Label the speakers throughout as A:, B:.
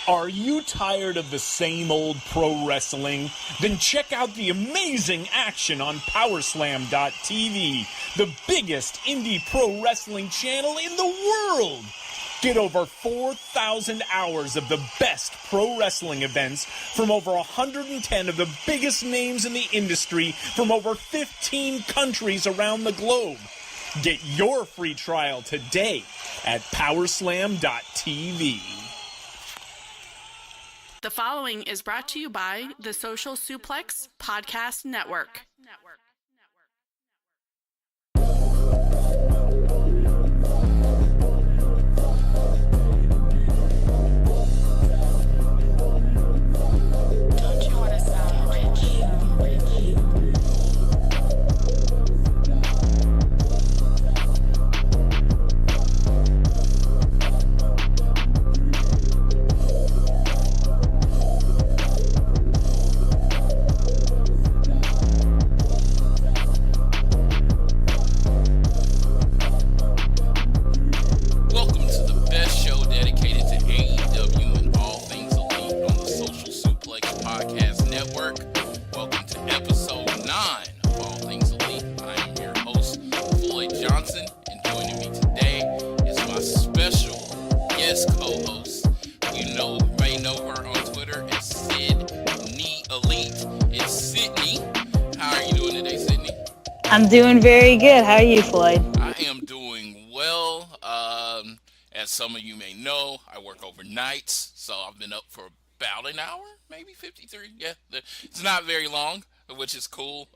A: Are you tired of the same old pro wrestling? Then check out the amazing action on Powerslam.tv, the biggest indie pro wrestling channel in the world. Get over 4,000 hours of the best pro wrestling events from over 110 of the biggest names in the industry from over 15 countries around the globe. Get your free trial today at Powerslam.tv.
B: The following is brought to you by the Social Suplex Podcast Network.
C: Welcome to the best show dedicated to AEW and all things elite on the Social Suplex Podcast Network. Welcome to episode 9 of All Things Elite. I am your host, Floyd Johnson, and joining me today is my special guest co-host. You may know her on Twitter as Sydney Elite. It's Sydney. How are you doing today, Sydney?
D: I'm doing very good. How are you, Floyd?
C: I am doing well. As some of you may know, I work overnights, so I've been up for about an hour, maybe 53. Yeah, it's not very long, which is cool.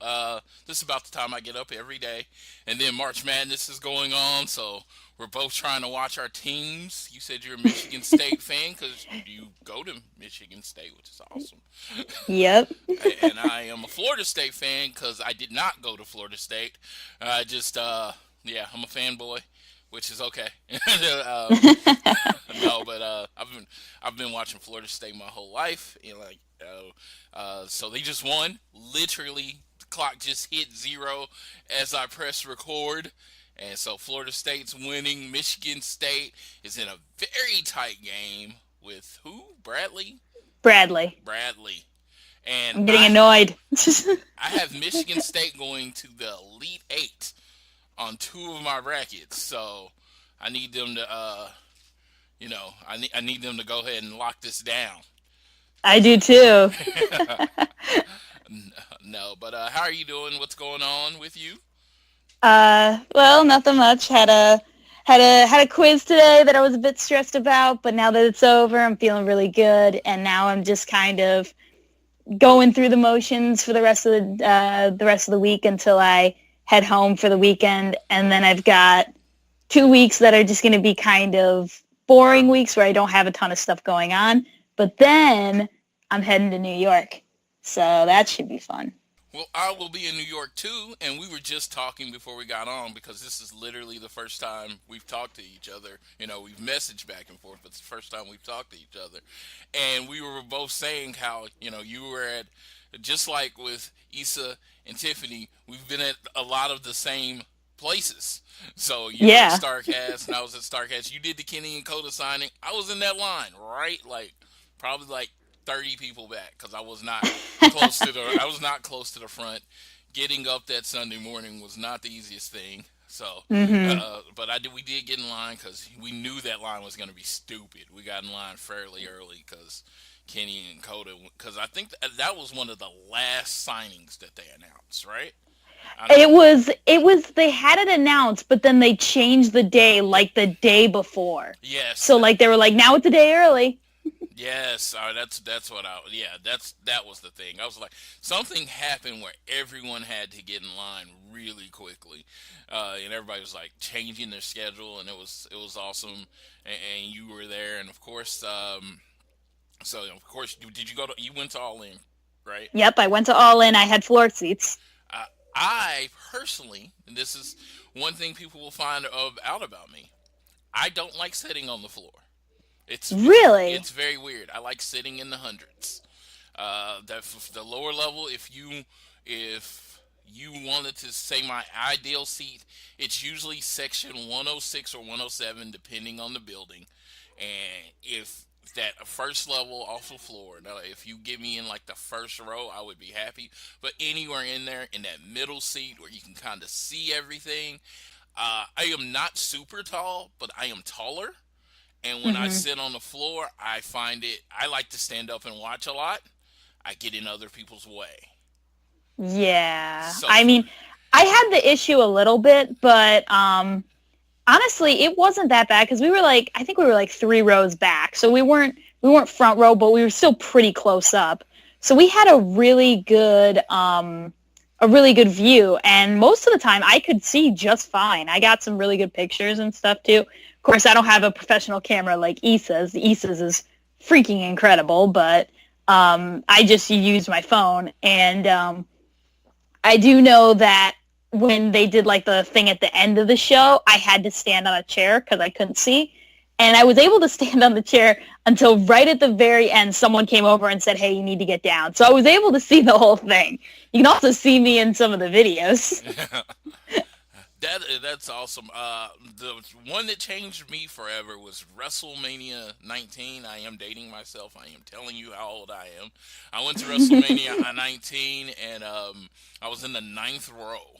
C: This is about the time I get up every day. And then March Madness is going on, so we're both trying to watch our teams. You said you're a Michigan State fan because you go to Michigan State, which is awesome.
D: Yep.
C: And I am a Florida State fan because I did not go to Florida State. I'm a fanboy, which is okay. No, but I've been watching Florida State my whole life, and so they just won. Literally, the clock just hit 0 as I press record, and so Florida State's winning. Michigan State is in a very tight game with who? Bradley. And
D: I'm getting annoyed.
C: I have Michigan State going to the Elite Eight on 2 of my brackets, so I need them to, I need them to go ahead and lock this down.
D: I do too.
C: No, but how are you doing? What's going on with you?
D: Well, nothing much. Had a quiz today that I was a bit stressed about, but now that it's over, I'm feeling really good, and now I'm just kind of going through the motions for the rest of the week until I head home for the weekend, and then I've got 2 weeks that are just going to be kind of boring weeks where I don't have a ton of stuff going on, but then I'm heading to New York, so that should be fun.
C: Well, I will be in New York too, and we were just talking before we got on because this is literally the first time we've talked to each other. We've messaged back and forth, but it's the first time we've talked to each other. And we were both saying how, you were at, just like with Issa and Tiffany, we've been at a lot of the same places. So you were at Starcast, and I was at Starcast. You did the Kenny and Coda signing. I was in that line, right? Probably 30 people back because I was not close to the front. Getting up that Sunday morning was not the easiest thing. So, but we did get in line because we knew that line was going to be stupid. We got in line fairly early because Kenny and Coda, because I think that was one of the last signings that they announced, right?
D: It was, they had it announced, but then they changed the day the day before.
C: Yes.
D: So they were now it's a day early.
C: Yes, that's what that was the thing. I was like, something happened where everyone had to get in line really quickly, and everybody was changing their schedule, and it was awesome. And you were there, and of course, did you go to? You went to All In, right?
D: Yep, I went to All In. I had floor seats.
C: I personally, and this is one thing people will find out about me, I don't like sitting on the floor. It's very weird. I like sitting in the hundreds. The lower level, if you wanted to say my ideal seat, it's usually section 106 or 107, depending on the building. And if that first level off the floor. Now, if you get me in like the first row, I would be happy. But anywhere in there, in that middle seat where you can kind of see everything, I am not super tall, but I am taller. And when I sit on the floor, I like to stand up and watch a lot. I get in other people's way.
D: Yeah.
C: So
D: I mean, I had the issue a little bit, but honestly, it wasn't that bad because I think we were like 3 rows back. So we weren't front row, but we were still pretty close up. So we had a really good view, and most of the time I could see just fine. I got some really good pictures and stuff too. Of course, I don't have a professional camera like Issa's. Issa's is freaking incredible, but I just used my phone, and I do know that when they did like the thing at the end of the show, I had to stand on a chair because I couldn't see. And I was able to stand on the chair until right at the very end, someone came over and said, hey, you need to get down. So I was able to see the whole thing. You can also see me in some of the videos.
C: That's awesome. The one that changed me forever was WrestleMania 19. I am dating myself. I am telling you how old I am. I went to WrestleMania 19, and I was in the 9th row.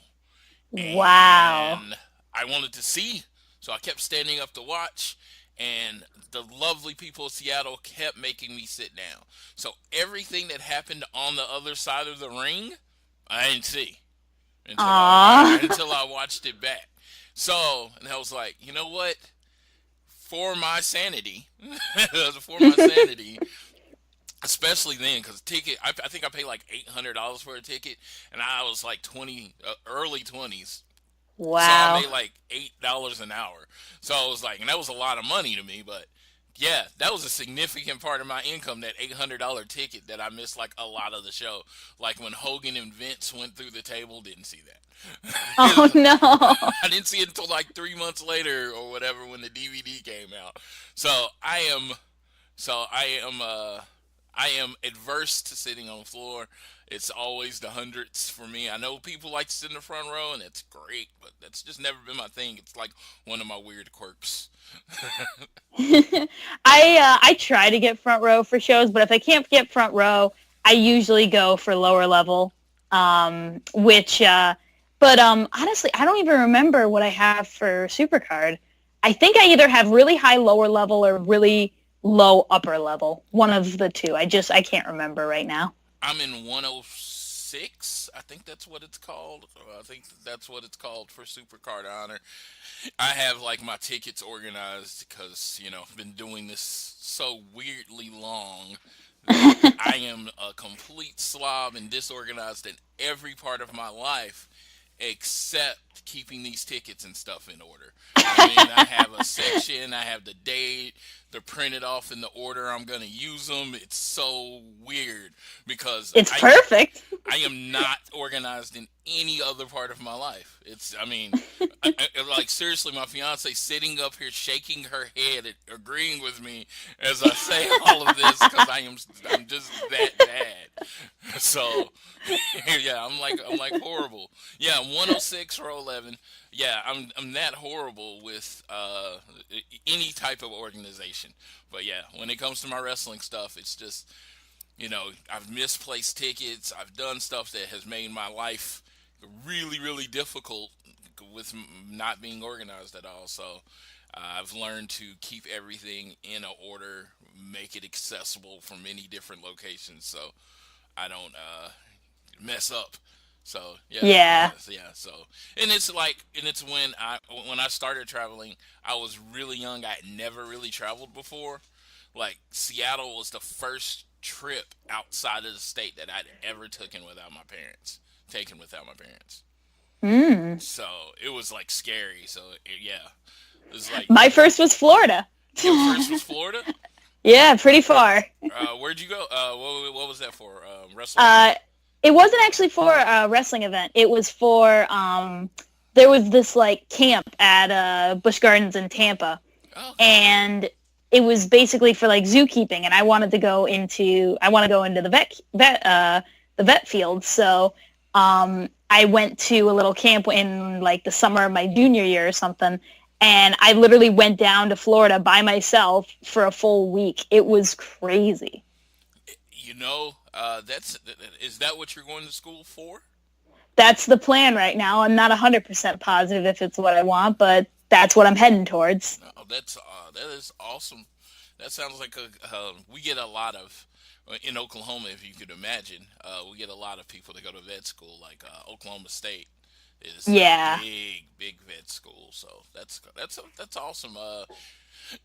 D: Wow.
C: And I wanted to see, so I kept standing up to watch, and the lovely people of Seattle kept making me sit down. So everything that happened on the other side of the ring, I didn't see until I watched it back. So, and I was like, you know what? For my sanity, especially then, because ticket, I think I paid like $800 for a ticket, and I was like early 20s.
D: Wow.
C: So I made like $8 an hour. So I was like, and that was a lot of money to me, but yeah, that was a significant part of my income, that $800 ticket that I missed like a lot of the show. Like when Hogan and Vince went through the table, didn't see that.
D: Oh no.
C: I didn't see it until like 3 months later or whatever when the DVD came out. So I am adverse to sitting on the floor. It's always the hundreds for me. I know people like to sit in the front row, and it's great, but that's just never been my thing. It's like one of my weird quirks.
D: I try to get front row for shows, but if I can't get front row, I usually go for lower level. Honestly, I don't even remember what I have for Supercard. I think I either have really high lower level or really low upper level. One of the two. I can't remember right now.
C: I'm in 106. I think that's what it's called. I think that's what it's called for Supercard Honor. I have like my tickets organized because, I've been doing this so weirdly long. I am a complete slob and disorganized in every part of my life except keeping these tickets and stuff in order. I mean, I have a section, I have the date, they're printed off in the order I'm going to use them. It's so weird because
D: it's perfect.
C: I am not organized in any other part of my life. Like seriously, my fiance sitting up here shaking her head, agreeing with me as I say all of this because I'm just that bad. So yeah, I'm like horrible. Yeah, 106 row 11. Yeah, I'm that horrible with any type of organization. But yeah, when it comes to my wrestling stuff, it's just, I've misplaced tickets. I've done stuff that has made my life really, really difficult with not being organized at all. So I've learned to keep everything in a order, make it accessible from many different locations so I don't mess up. So yeah. So it's when I started traveling, I was really young. I had never really traveled before. Like Seattle was the first trip outside of the state that I'd ever taken without my parents. So it was like scary. So it was like
D: my first was Florida.
C: Your first was Florida?
D: Yeah, pretty far.
C: Where'd you go? What was that for? Wrestling?
D: It wasn't actually for a wrestling event. It was for, there was this, like, camp at Busch Gardens in Tampa. Oh. And it was basically for, like, zookeeping. And I wanted to go into the vet field. So I went to a little camp in, like, the summer of my junior year or something. And I literally went down to Florida by myself for a full week. It was crazy.
C: Is that what you're going to school for?
D: That's the plan right now. I'm not 100% positive if it's what I want, but that's what I'm heading towards.
C: No, that is awesome. That sounds like we get a lot of in Oklahoma, if you could imagine. We get a lot of people that go to vet school, like Oklahoma State is
D: Yeah.
C: a big vet school. So that's awesome.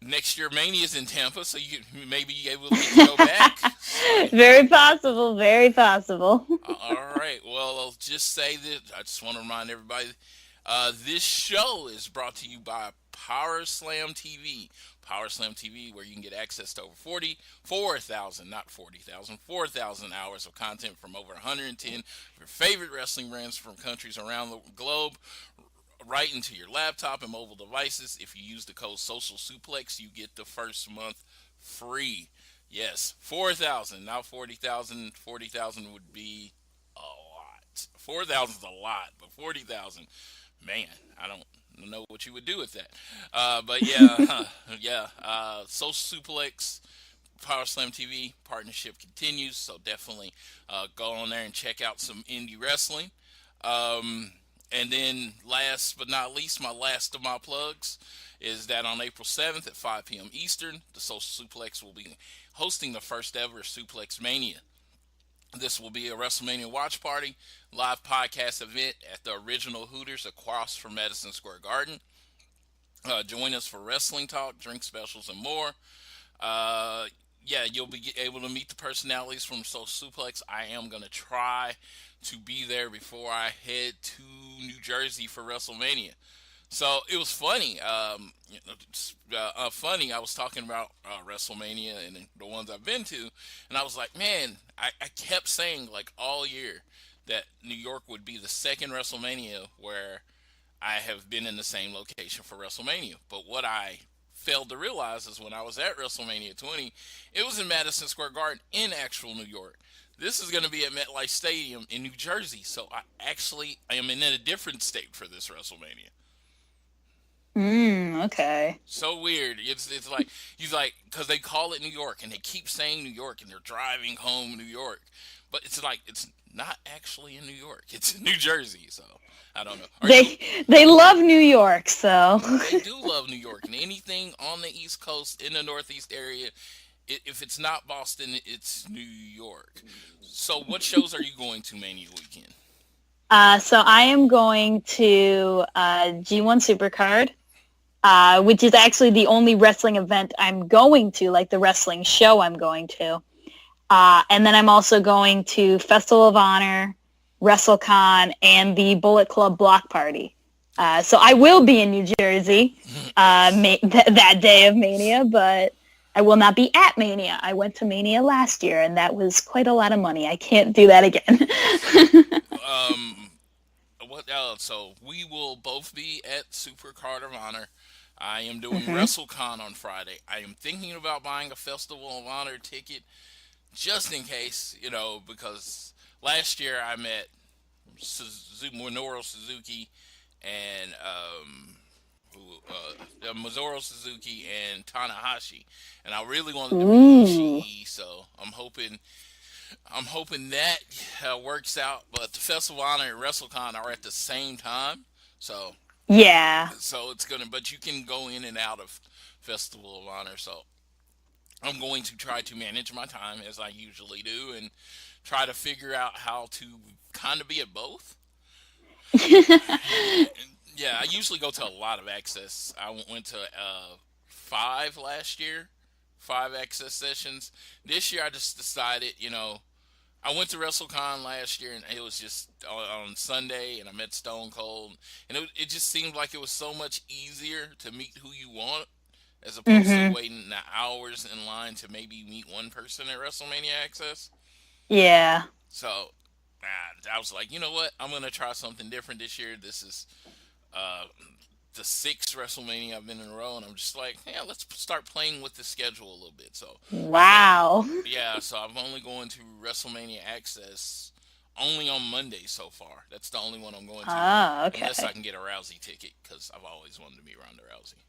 C: Next year, Mania's in Tampa, so you may be able to go back.
D: Very possible. Very possible.
C: All right. Well, I'll just say that I just want to remind everybody this show is brought to you by Power Slam TV. Power Slam TV, where you can get access to over 4,000 hours of content from over 110 of your favorite wrestling brands from countries around the globe, right into your laptop and mobile devices. If you use the code Social Suplex, you get the first month free. Yes, 4,000, not 40,000. 40,000 would be a lot. 4,000 is a lot, but 40,000, man, I don't know what you would do with that. But yeah, Social Suplex, Power Slam TV partnership continues, so definitely go on there and check out some indie wrestling. And then last but not least, my last of my plugs is that on April 7th at 5 p.m. Eastern, the Social Suplex will be hosting the first ever Suplex Mania. This will be a WrestleMania watch party, live podcast event at the original Hooters across from Madison Square Garden. Join us for wrestling talk, drink specials, and more. You'll be able to meet the personalities from Social Suplex. I am going to try to be there before I head to New Jersey for WrestleMania. So it was funny. I was talking about WrestleMania and the ones I've been to, and I was like, man, I kept saying like all year that New York would be the second WrestleMania where I have been in the same location for WrestleMania. But what I failed to realize is when I was at WrestleMania 20, it was in Madison Square Garden in actual New York. This is going to be at MetLife Stadium in New Jersey, so I am in a different state for this WrestleMania.
D: Okay.
C: So weird. It's like he's like, because they call it New York and they keep saying New York and they're driving home New York, but it's like it's not actually in New York. It's in New Jersey. So I don't know.
D: They love New York, so
C: they do love New York, and anything on the East Coast in the Northeast area, if it's not Boston, it's New York. So what shows are you going to Mania weekend?
D: So I am going to G1 Supercard. Which is actually the only wrestling event I'm going to, like the wrestling show I'm going to. And then I'm also going to Festival of Honor, WrestleCon, and the Bullet Club Block Party. So I will be in New Jersey that day of Mania, but I will not be at Mania. I went to Mania last year, and that was quite a lot of money. I can't do that again.
C: So we will both be at Supercard of Honor. I am doing WrestleCon on Friday. I am thinking about buying a Festival of Honor ticket just in case, because last year I met Minoru Suzuki and Minoru Suzuki and Tanahashi, and I really wanted to be Ishii, so I'm hoping that works out. But the Festival of Honor and WrestleCon are at the same time, so.
D: Yeah.
C: So but you can go in and out of Festival of Honor. So I'm going to try to manage my time as I usually do and try to figure out how to kind of be at both. Yeah, I usually go to a lot of access. I went to 5 last year, 5 access sessions. This year I just decided, I went to WrestleCon last year, and it was just on Sunday, and I met Stone Cold, and it just seemed like it was so much easier to meet who you want as opposed to waiting the hours in line to maybe meet one person at WrestleMania Access.
D: Yeah.
C: So I was like, you know what? I'm going to try something different this year. This is the 6th WrestleMania I've been in a row, and I'm just like, yeah, let's start playing with the schedule a little bit. So
D: wow.
C: Yeah, so I'm only going to WrestleMania Access only on Monday so far. That's the only one I'm going to,
D: Oh, okay.
C: unless I can get a Rousey ticket, because I've always wanted to meet Ronda Rousey.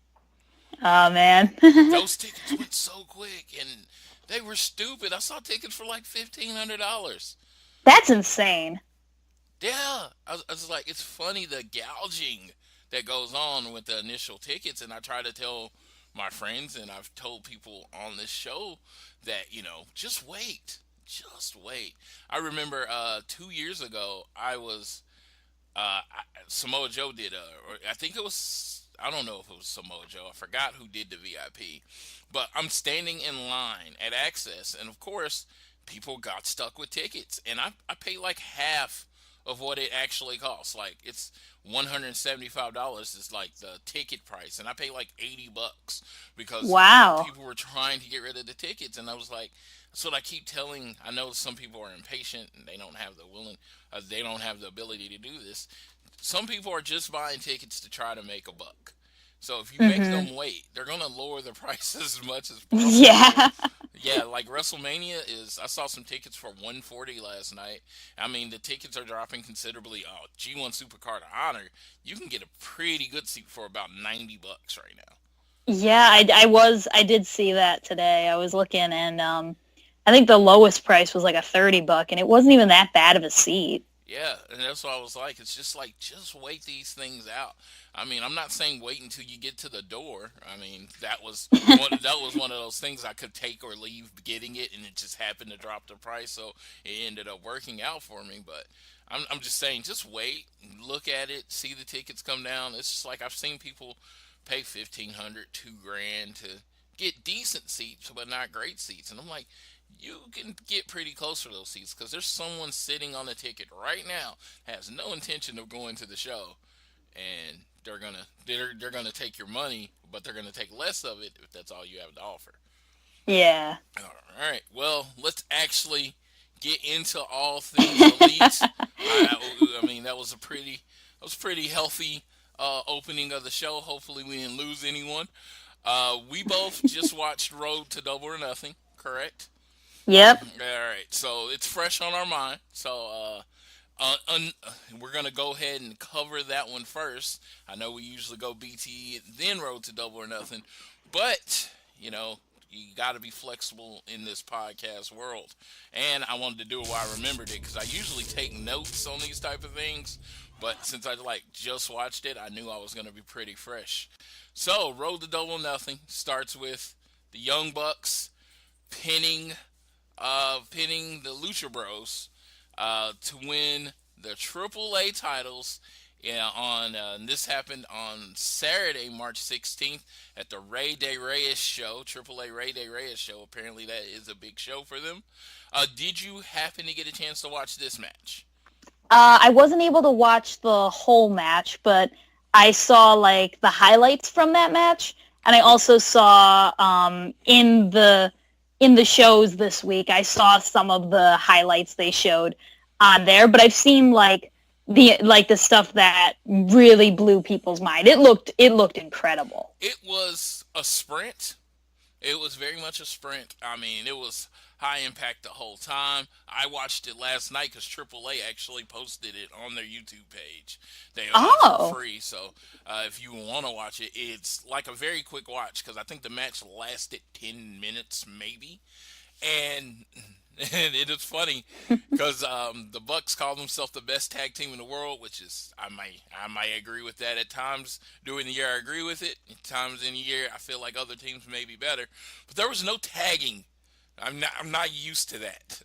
D: Oh, man.
C: Those tickets went so quick, and they were stupid. I saw tickets for like $1,500.
D: That's insane.
C: Yeah, I was like, it's funny the gouging that goes on with the initial tickets, and I try to tell my friends, and I've told people on this show that, just wait. Just wait. I remember 2 years ago, Samoa Joe did or I think it was, I don't know if it was Samoa Joe. I forgot who did the VIP. But I'm standing in line at Access, and of course, people got stuck with tickets. And I paid like half of what it actually costs. Like, it's $175 is like the ticket price, and I paid like $80 because
D: Wow.
C: people were trying to get rid of the tickets. And I was like, that's what I keep telling. I know some people are impatient and they don't have they don't have the ability to do this. Some people are just buying tickets to try to make a buck. So if you make them wait, they're gonna lower the price as much as possible.
D: Yeah.
C: Yeah, like WrestleMania I saw some tickets for $140 last night. I mean, the tickets are dropping considerably. Oh, G1 Supercard of Honor, you can get a pretty good seat for about $90 right now.
D: Yeah, I did see that today. I was looking, and I think the lowest price was like a $30, and it wasn't even that bad of a seat.
C: Yeah, and that's what I was like. It's just like, just wait these things out. I mean, I'm not saying wait until you get to the door. I mean, that was one of those things I could take or leave getting it, and it just happened to drop the price, so it ended up working out for me. But I'm just saying, just wait, look at it, see the tickets come down. It's just like I've seen people pay $1,500, $2,000 to get decent seats, but not great seats, and I'm like, you can get pretty close to those seats because there's someone sitting on the ticket right now has no intention of going to the show, and they're gonna take your money, but they're gonna take less of it if that's all you have to offer.
D: Yeah.
C: All right. Well, let's actually get into all things elite. I mean, that was a pretty healthy opening of the show. Hopefully, we didn't lose anyone. We both just watched Road to Double or Nothing, correct?
D: Yep.
C: All right, so it's fresh on our mind. So we're gonna go ahead and cover that one first. I know we usually go BTE then Road to Double or Nothing, but you got to be flexible in this podcast world. And I wanted to do it while I remembered it because I usually take notes on these type of things, but since I just watched it, I knew I was gonna be pretty fresh. So Road to Double or Nothing starts with the Young Bucks pinning the Lucha Bros to win the AAA titles. Yeah, this happened on Saturday, March 16th at the Reyes show, AAA Reyes show. Apparently, that is a big show for them. Did you happen to get a chance to watch this match?
D: I wasn't able to watch the whole match, but I saw like the highlights from that match, and I also saw in the shows this week, I saw some of the highlights they showed on there, but I've seen like the stuff that really blew people's mind. It looked incredible.
C: It was a sprint. It was very much a sprint. I mean, it was high impact the whole time. I watched it last night because AAA actually posted it on their YouTube page. They own it for free, so if you want to watch it, it's like a very quick watch because I think the match lasted 10 minutes maybe. And it is funny because the Bucks call themselves the best tag team in the world, which is I might agree with that at times. During the year, I agree with it. At times in the year, I feel like other teams may be better. But there was no tagging. I'm not used to that.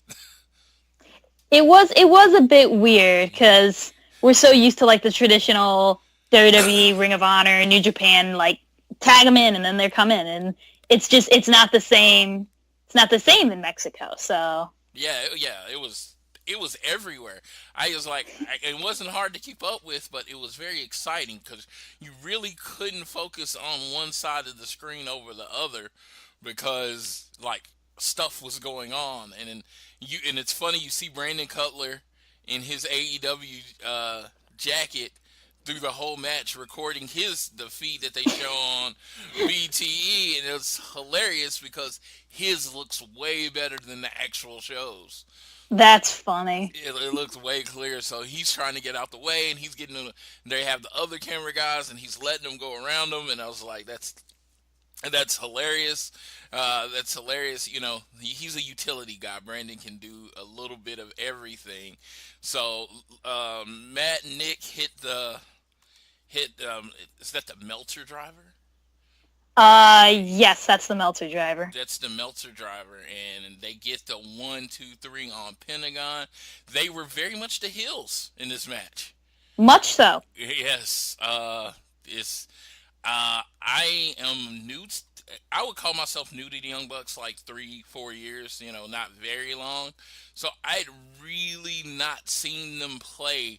D: It was a bit weird because we're so used to like the traditional WWE, Ring of Honor, New Japan, like tag them in and then they come in, and it's not the same. It's not the same in Mexico, so.
C: Yeah, it was everywhere. I was like, it wasn't hard to keep up with, but it was very exciting because you really couldn't focus on one side of the screen over the other because like stuff was going on, and it's funny, you see Brandon Cutler in his AEW jacket through the whole match recording the feed that they show on BTE, and it's hilarious because his looks way better than the actual shows.
D: That's funny.
C: It looks way clearer. So he's trying to get out the way, and he's getting them. They have the other camera guys, and he's letting them go around them. And I was like, that's hilarious. That's hilarious. You know, he's a utility guy. Brandon can do a little bit of everything. So Matt and Nick hit. Is that the Meltzer driver?
D: Yes, that's the Meltzer driver.
C: That's the Meltzer driver, and they get the 1, 2, 3 on Pentagon. They were very much the heels in this match.
D: Much so.
C: Yes. I am new. I would call myself new to the Young Bucks, like 3-4 years. You know, not very long. So I'd really not seen them play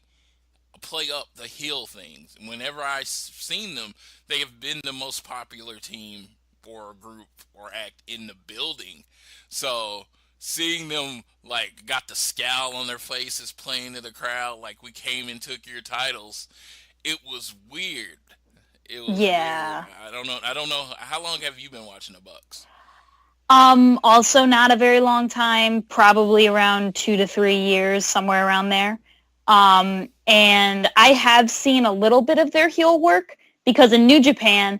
C: up the heel things. Whenever I've seen them, they have been the most popular team or group or act in the building. So seeing them like got the scowl on their faces playing to the crowd like we came and took your titles, it was weird. It was weird. I don't know. How long have you been watching the Bucks?
D: Also not a very long time, probably around 2 to 3 years, somewhere around there. And I have seen a little bit of their heel work because in New Japan,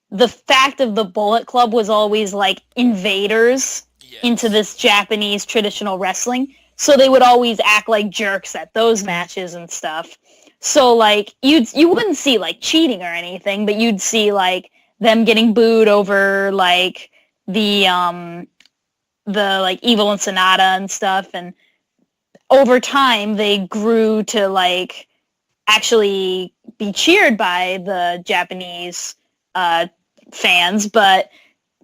D: the fact of the Bullet Club was always like invaders into this Japanese traditional wrestling. So they would always act like jerks at those matches and stuff. So like you wouldn't see like cheating or anything, but you'd see like them getting booed over like the like Evil and Sonata and stuff, and over time, they grew to, like, actually be cheered by the Japanese fans. But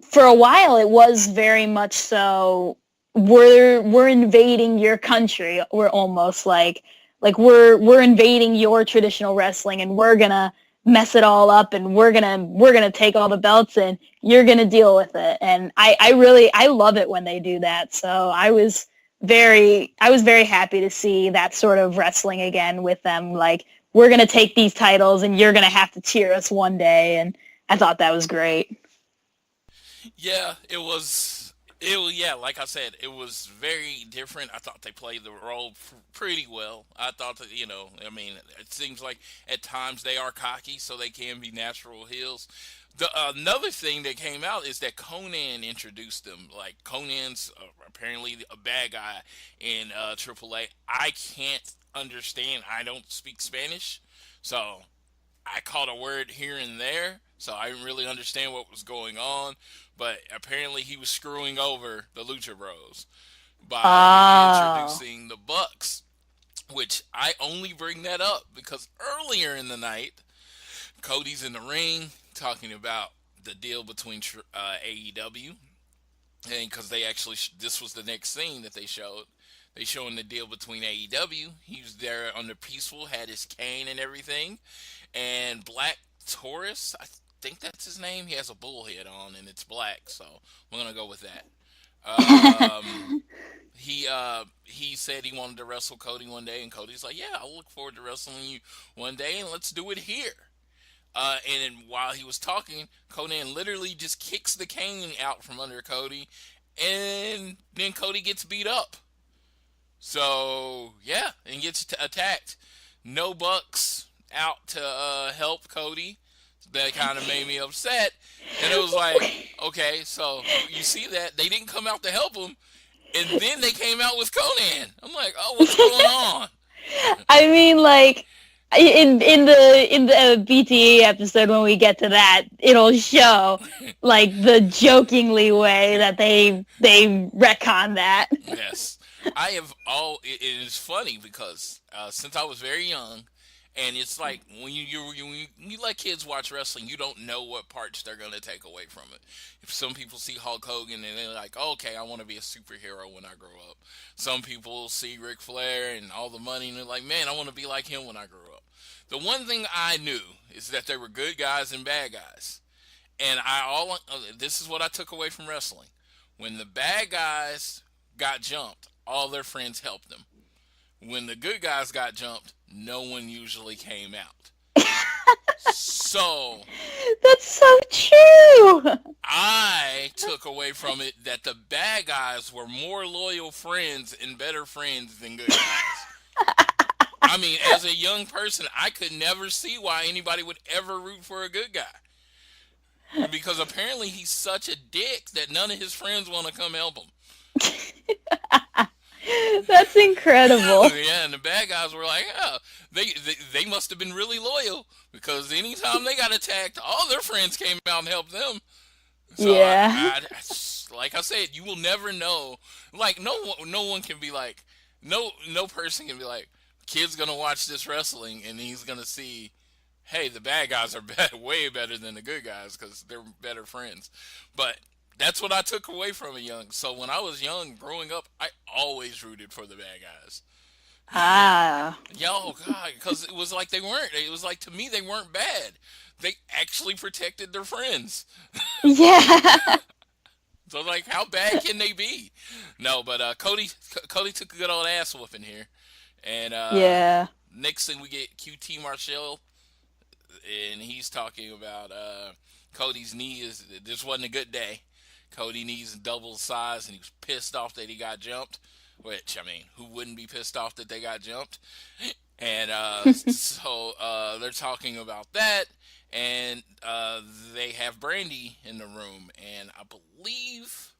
D: for a while, it was very much so, we're invading your country. We're almost like we're invading your traditional wrestling, and we're going to mess it all up, and we're gonna take all the belts, and you're going to deal with it. And I love it when they do that. So I was very happy to see that sort of wrestling again with them. Like, we're going to take these titles and you're going to have to cheer us one day. And I thought that was great.
C: Yeah, like I said, it was very different. I thought they played the role pretty well. I thought that, it seems like at times they are cocky, so they can be natural heels. Another thing that came out is that Conan introduced them. Like, Conan's apparently a bad guy in AAA. I can't understand. I don't speak Spanish, so I caught a word here and there, so I didn't really understand what was going on. But apparently he was screwing over the Lucha Bros by introducing the Bucks, which I only bring that up because earlier in the night, Cody's in the ring talking about the deal between AEW, and because they actually this was the next scene that they showed. They showing the deal between AEW. He was there under Peaceful, had his cane and everything, and Black Taurus, I think that's his name. He has a bull head on, and it's black, so we're gonna go with that. He said he wanted to wrestle Cody one day, and Cody's like, "Yeah, I'll look forward to wrestling you one day, and let's do it here." And then while he was talking, Conan literally just kicks the cane out from under Cody, and then Cody gets beat up. So, yeah, and gets attacked. No Bucks out to help Cody. That kind of made me upset. And it was like, okay, so you see that? They didn't come out to help him, and then they came out with Conan. I'm like, oh, what's going on?
D: I mean, like, in the BTE episode, when we get to that, it'll show like the jokingly way that they retcon that.
C: Yes, it is funny because since I was very young, and it's like when you let kids watch wrestling, you don't know what parts they're gonna take away from it. If some people see Hulk Hogan and they're like, oh, okay, I want to be a superhero when I grow up. Some people see Ric Flair and all the money and they're like, man, I want to be like him when I grow up. The one thing I knew is that there were good guys and bad guys. And this is what I took away from wrestling. When the bad guys got jumped, all their friends helped them. When the good guys got jumped, no one usually came out. So
D: That's so true.
C: I took away from it that the bad guys were more loyal friends and better friends than good guys. I mean, as a young person, I could never see why anybody would ever root for a good guy. Because apparently he's such a dick that none of his friends want to come help him.
D: That's incredible.
C: Yeah, and the bad guys were like, oh, they must have been really loyal because anytime they got attacked, all their friends came out and helped them. So
D: Yeah.
C: like I said, you will never know. Like no one can be like, no person can be like, kid's gonna watch this wrestling and he's gonna see, hey, the bad guys are way better than the good guys because they're better friends. But that's what I took away from it young. So when I was young, growing up, I always rooted for the bad guys.
D: Ah.
C: Yo, God, because it was like they weren't. It was like, to me, they weren't bad. They actually protected their friends.
D: Yeah.
C: So, like, how bad can they be? No, but Cody took a good old ass whooping here. And
D: Yeah.
C: next thing we get QT Marshall, and he's talking about Cody's knee this wasn't a good day. Cody knees double the size, and he was pissed off that he got jumped. Which, I mean, who wouldn't be pissed off that they got jumped? And so they're talking about that, and they have Brandy in the room, and I believe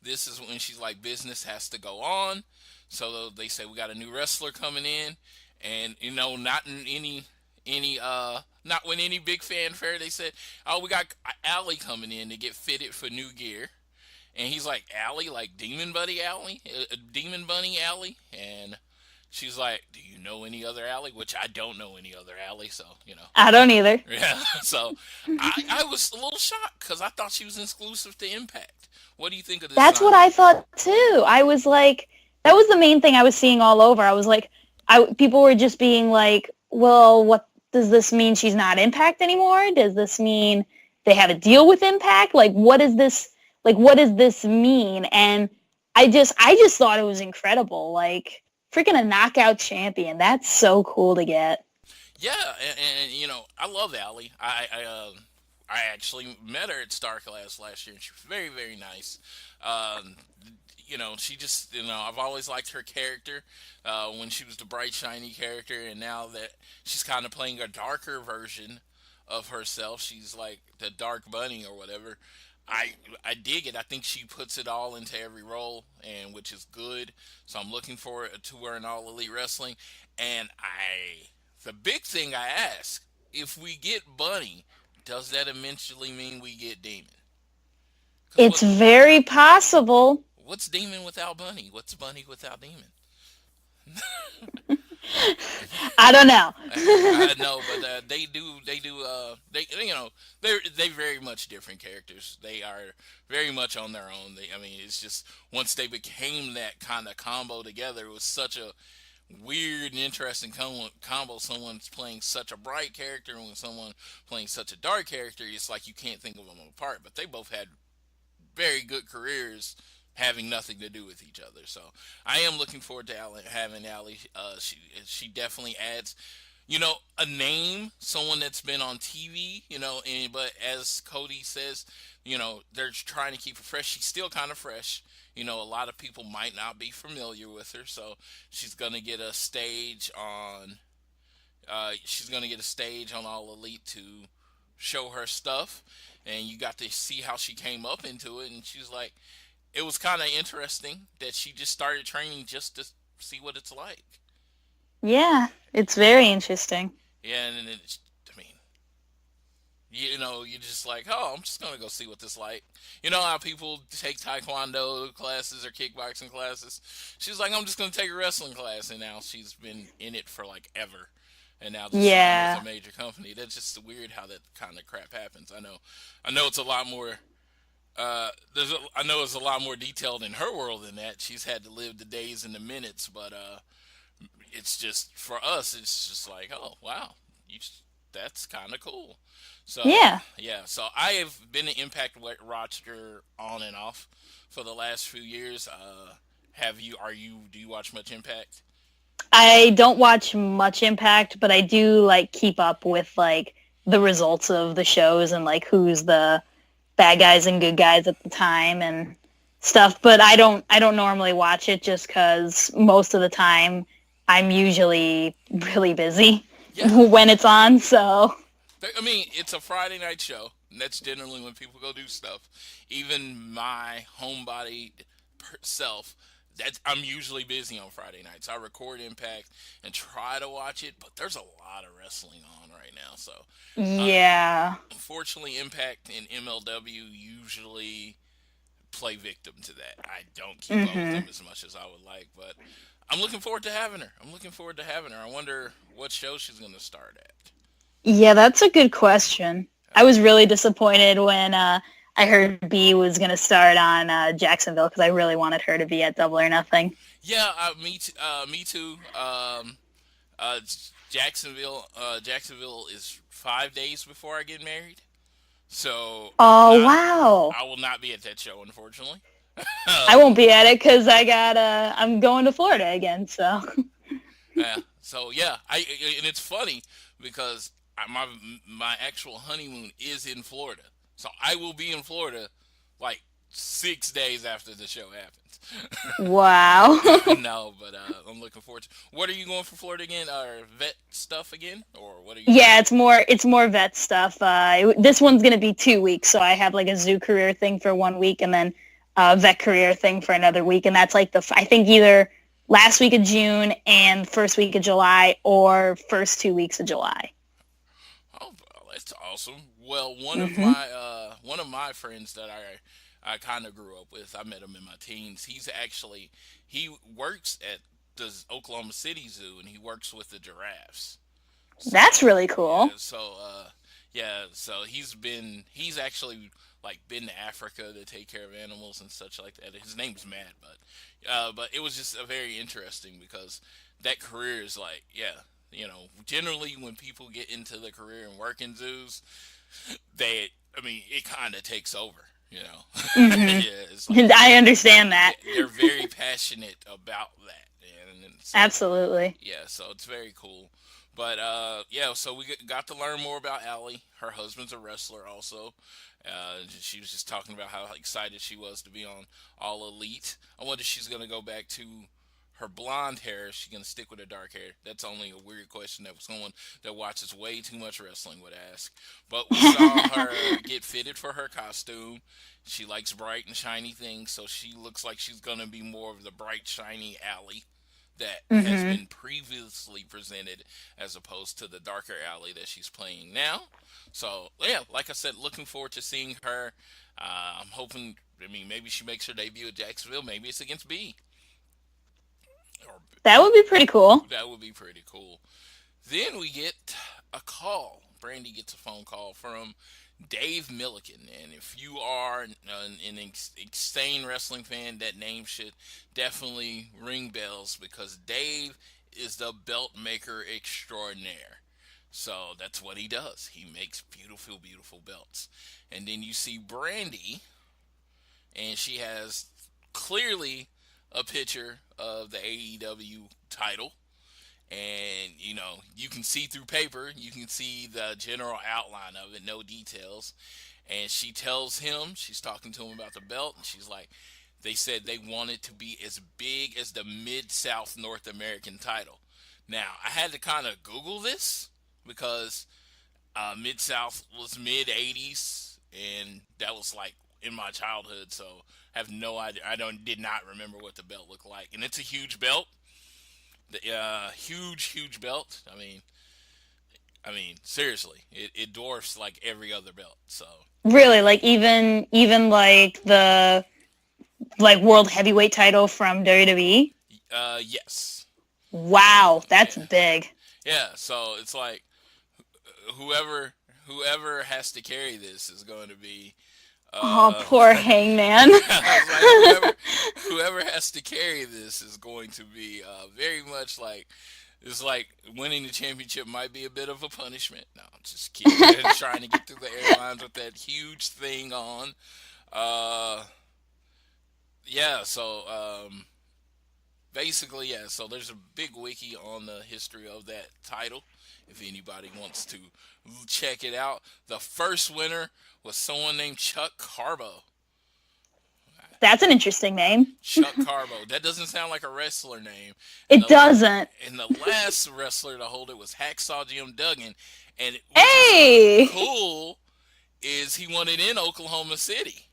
C: this is when she's like, business has to go on. So they say, we got a new wrestler coming in, and not in not with any big fanfare. They said, oh, we got Allie coming in to get fitted for new gear. And he's like, Allie, like Demon Bunny Allie? And she's like, do you know any other Allie? Which I don't know any other Allie, so,
D: I don't either.
C: Yeah, so I was a little shocked because I thought she was exclusive to Impact. What do you think of this?
D: That's what I thought too. I was like, that was the main thing I was seeing all over. I was like, people were just being like, well, what does this mean? She's not Impact anymore? Does this mean they have a deal with Impact? Like, what is this? Like, what does this mean? And I just thought it was incredible. Like, freaking a knockout champion. That's so cool to get.
C: Yeah, and I love Allie. I actually met her at StarClass last year, and she was very, very nice. She just, I've always liked her character when she was the bright, shiny character, and now that she's kind of playing a darker version of herself, she's like the Dark Bunny or whatever. I dig it. I think she puts it all into every role, and which is good. So I'm looking forward to her in All Elite Wrestling. And the big thing I ask, if we get Bunny, does that eventually mean we get Demon?
D: It's very possible.
C: What's Demon without Bunny? What's Bunny without Demon?
D: I don't know.
C: I know, but they're very much different characters. They are very much on their own. It's just once they became that kind of combo together, it was such a weird and interesting combo. Someone's playing such a bright character and someone playing such a dark character. It's like you can't think of them apart. But they both had very good careers, having nothing to do with each other. So I am looking forward to having Allie. She definitely adds, a name, someone that's been on TV, but as Cody says, they're trying to keep her fresh. She's still kind of fresh. A lot of people might not be familiar with her, so she's going to get a stage on All Elite to show her stuff, and you got to see how she came up into it, and she's like, it was kind of interesting that she just started training just to see what it's like.
D: Yeah, it's very interesting.
C: Yeah, and it's, you're just like, oh, I'm just going to go see what this is like. You know how people take taekwondo classes or kickboxing classes? She's like, I'm just going to take a wrestling class, and now she's been in it for like ever. And now just signed with a major company. That's just weird how that kind of crap happens. I know it's a lot more. I know it's a lot more detailed in her world than that. She's had to live the days and the minutes, but it's just for us. It's just like, oh wow, that's kind of cool. So yeah. So I have been an Impact watcher on and off for the last few years. Do you watch much Impact?
D: I don't watch much Impact, but I do keep up with the results of the shows and like who's the bad guys and good guys at the time and stuff. But I don't normally watch it just because most of the time I'm usually really busy when it's on. So
C: I mean, it's a Friday night show, and that's generally when people go do stuff. Even my homebody self, I'm usually busy on Friday nights. I record Impact and try to watch it, but there's a lot of wrestling on right now. So
D: yeah,
C: unfortunately, Impact and MLW usually play victim to that. I don't keep up with them as much as I would like, but I'm looking forward to having her. I wonder what show she's going to start at.
D: Yeah, that's a good question. I was really disappointed when I heard B was going to start on Jacksonville because I really wanted her to be at Double or Nothing.
C: Yeah, me too. Jacksonville is 5 days before I get married, so
D: wow,
C: I will not be at that show, unfortunately.
D: I won't be at it because I'm going to Florida again. So
C: yeah, and it's funny because my actual honeymoon is in Florida, so I will be in Florida like 6 days after the show happens.
D: Wow.
C: No, but I'm looking forward to. What are you going for Florida again? Vet stuff again, or what are you?
D: Yeah, it's more vet stuff. This one's gonna be 2 weeks, so I have like a zoo career thing for 1 week, and then a vet career thing for another week, and that's like I think either last week of June and first week of July, or first 2 weeks of July.
C: Oh, that's awesome. Well, one of my friends that I kind of grew up with, I met him in my teens. He works at the Oklahoma City Zoo, and he works with the giraffes. So,
D: that's really cool.
C: So he's actually like been to Africa to take care of animals and such like that. His name's Matt, but it was just a very interesting because that career is like, generally when people get into the career and work in zoos, it kind of takes over.
D: I understand that.
C: They're very passionate about that. And so,
D: absolutely.
C: Yeah, so it's very cool. But, so we got to learn more about Allie. Her husband's a wrestler also. She was just talking about how excited she was to be on All Elite. I wonder if she's going to go back to her blonde hair. Is she going to stick with her dark hair? That's only a weird question that someone that watches way too much wrestling would ask. But we saw her get fitted for her costume. She likes bright and shiny things, so she looks like she's going to be more of the bright, shiny Allie that has been previously presented as opposed to the darker Allie that she's playing now. So, yeah, like I said, looking forward to seeing her. I'm hoping, maybe she makes her debut at Jacksonville. Maybe it's against B.
D: That would be pretty cool.
C: That would be pretty cool. Then we get a call. Brandy gets a phone call from Dave Milliken. And if you are an insane wrestling fan, that name should definitely ring bells because Dave is the belt maker extraordinaire. So that's what he does. He makes beautiful, beautiful belts. And then you see Brandy, and she has clearly a picture of the AEW title. And, you can see through paper, you can see the general outline of it, no details. And she tells him, she's talking to him about the belt, and she's like, they said they want it to be as big as the Mid-South North American title. Now, I had to kind of Google this because Mid-South was mid-80s, and that was like in my childhood, so I have no idea. Did not remember what the belt looked like. And it's a huge belt. Huge belt. I mean, seriously, it dwarfs like every other belt. So
D: really, like even like the world heavyweight title from WWE.
C: Yes.
D: Wow, that's big.
C: Yeah, so it's like whoever has to carry this is going to be.
D: Poor Hangman.
C: Like, whoever has to carry this is going to be very much like, it's like winning the championship might be a bit of a punishment. No, just keep trying to get through the airlines with that huge thing on. basically, yeah. So there's a big wiki on the history of that title. If anybody wants to check it out, the first winner was someone named Chuck Carbo.
D: That's an interesting name.
C: Chuck Carbo. That doesn't sound like a wrestler name.
D: It doesn't.
C: And the last wrestler to hold it was Hacksaw Jim Duggan. And what's
D: Hey!
C: cool is he won it in Oklahoma City.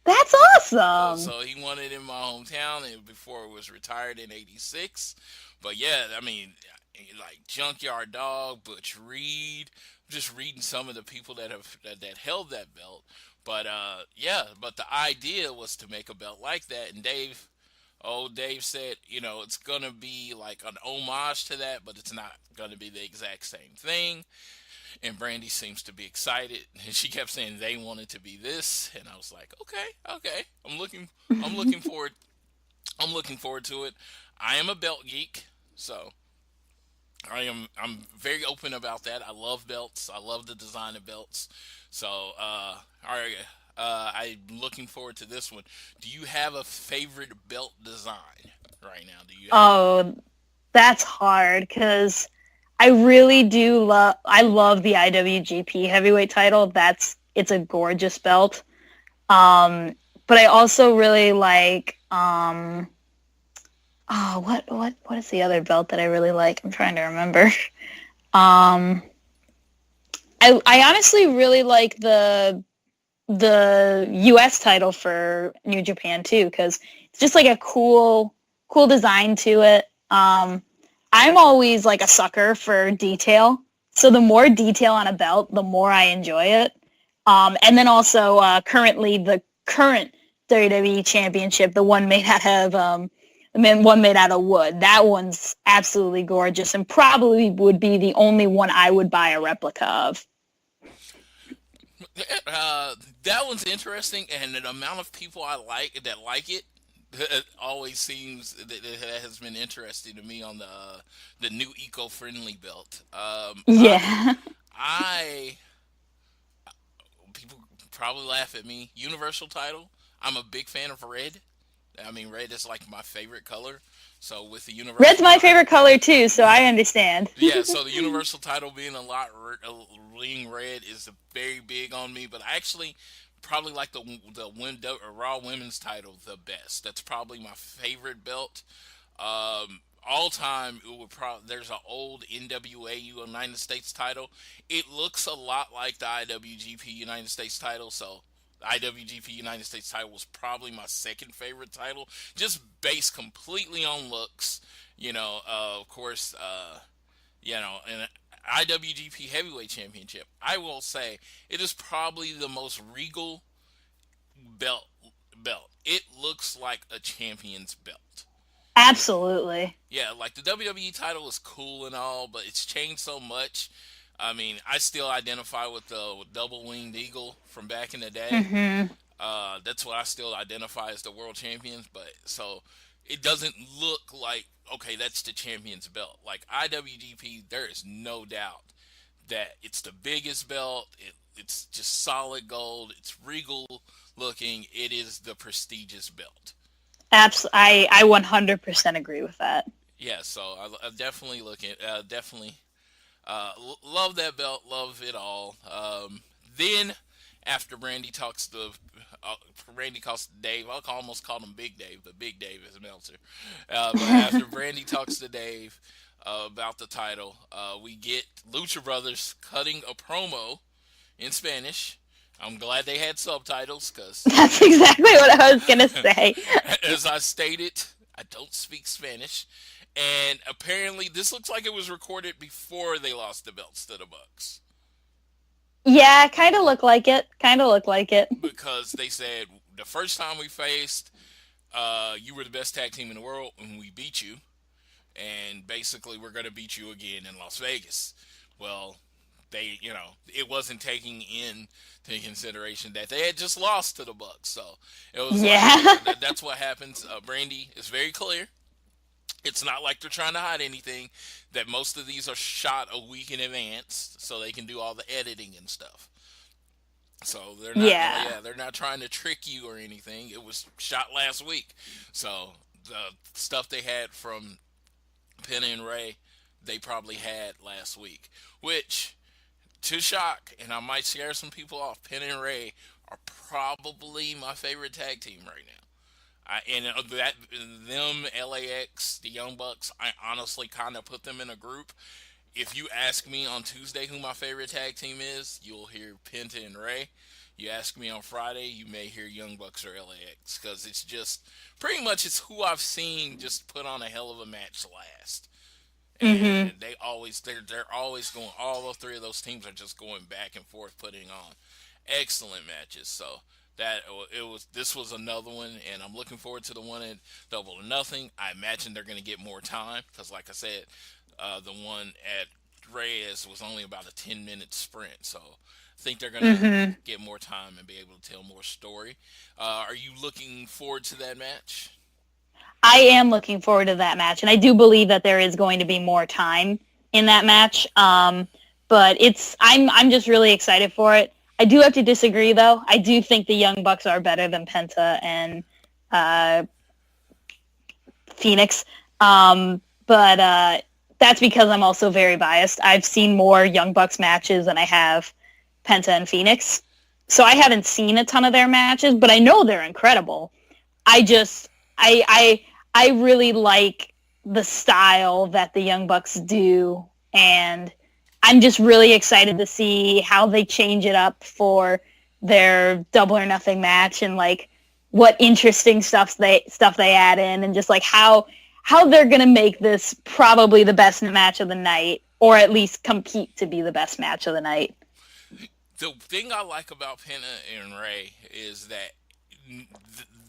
D: That's awesome.
C: So he won it in my hometown before it was retired in '86. But yeah, I mean, like Junkyard Dog, Butch Reed. Just reading some of the people that held that belt. But yeah, but the idea was to make a belt like that. And Dave said, it's gonna be like an homage to that, but it's not gonna be the exact same thing. And Brandy seems to be excited, and she kept saying they wanted to be this, and I was like, okay, I'm looking forward to it. I am a belt geek, so I'm very open about that. I love belts. I love the design of belts. So all right, I'm looking forward to this one. Do you have a favorite belt design right now?
D: Oh, that's hard because I really do I love the IWGP heavyweight title. It's a gorgeous belt. But I also really like, what is the other belt that I really like? I'm trying to remember. I honestly really like the US title for New Japan too, because it's just like a cool design to it. I'm always like a sucker for detail. So the more detail on a belt, the more I enjoy it. And then also currently the current WWE Championship, the one made out of wood. That one's absolutely gorgeous and probably would be the only one I would buy a replica of.
C: That one's interesting, and the amount of people I like it. It always seems that it has been interesting to me on the new eco-friendly belt.
D: Yeah.
C: People probably laugh at me. Universal title. I'm a big fan of red. I mean, red is like my favorite color. So with the universal,
D: red's my favorite color too, so I understand.
C: Yeah. So the universal title being being red is very big on me. But I actually probably like the Raw Women's title the best. That's probably my favorite belt. All time, it would there's an old NWA United States title. It looks a lot like the IWGP United States title, so the IWGP United States title was probably my second favorite title, just based completely on looks. Of course, and IWGP Heavyweight Championship. I will say it is probably the most regal belt. It looks like a champion's belt.
D: Absolutely.
C: Yeah, like the WWE title is cool and all, but it's changed so much. I mean, I still identify with the double-winged eagle from back in the day.
D: Mm-hmm.
C: That's what I still identify as the world champions. But so it doesn't look like, okay, that's the champion's belt. Like IWGP, there is no doubt that it's the biggest belt. It's just solid gold. It's regal looking. It is the prestigious belt.
D: I 100% agree with that.
C: Yeah, so I definitely love that belt, love it all. Then after Brandy calls Dave, I'll almost call him Big Dave, but Big Dave is Meltzer. But after Brandy talks to Dave about the title, we get Lucha Brothers cutting a promo in Spanish. I'm glad they had subtitles because
D: that's exactly what I was gonna say.
C: As I stated, I don't speak Spanish, and apparently this looks like it was recorded before they lost the belts to the Bucks.
D: Yeah, kind of look like it.
C: Because they said the first time we faced, you were the best tag team in the world, and we beat you, and basically we're gonna beat you again in Las Vegas. Well, it wasn't taking into consideration that they had just lost to the Bucks. So it was that's what happens. Brandy is very clear. It's not like they're trying to hide anything. That most of these are shot a week in advance, so they can do all the editing and stuff. So they're not trying to trick you or anything. It was shot last week, so the stuff they had from Penna and Ray, they probably had last week. Which, to shock, and I might scare some people off, Penna and Ray are probably my favorite tag team right now. That them LAX, the Young Bucks, I honestly kind of put them in a group. If you ask me on Tuesday who my favorite tag team is, you'll hear Penta and Ray. You ask me on Friday, you may hear Young Bucks or LAX, because it's just pretty much it's who I've seen just put on a hell of a match last. And they're always going. All those three of those teams are just going back and forth, putting on excellent matches. So this was another one, and I'm looking forward to the one at Double or Nothing. I imagine they're going to get more time because, like I said, the one at Reyes was only about a 10-minute sprint. So I think they're going to get more time and be able to tell more story. Are you looking forward to that match?
D: I am looking forward to that match, and I do believe that there is going to be more time in that match. But I'm just really excited for it. I do have to disagree, though. I do think the Young Bucks are better than Penta and Phoenix. But that's because I'm also very biased. I've seen more Young Bucks matches than I have Penta and Phoenix. So I haven't seen a ton of their matches, but I know they're incredible. I really like the style that the Young Bucks do, and I'm just really excited to see how they change it up for their Double or Nothing match, and like what interesting stuff they add in, and just like how they're gonna make this probably the best match of the night, or at least compete to be the best match of the night.
C: The thing I like about Penta and Ray is that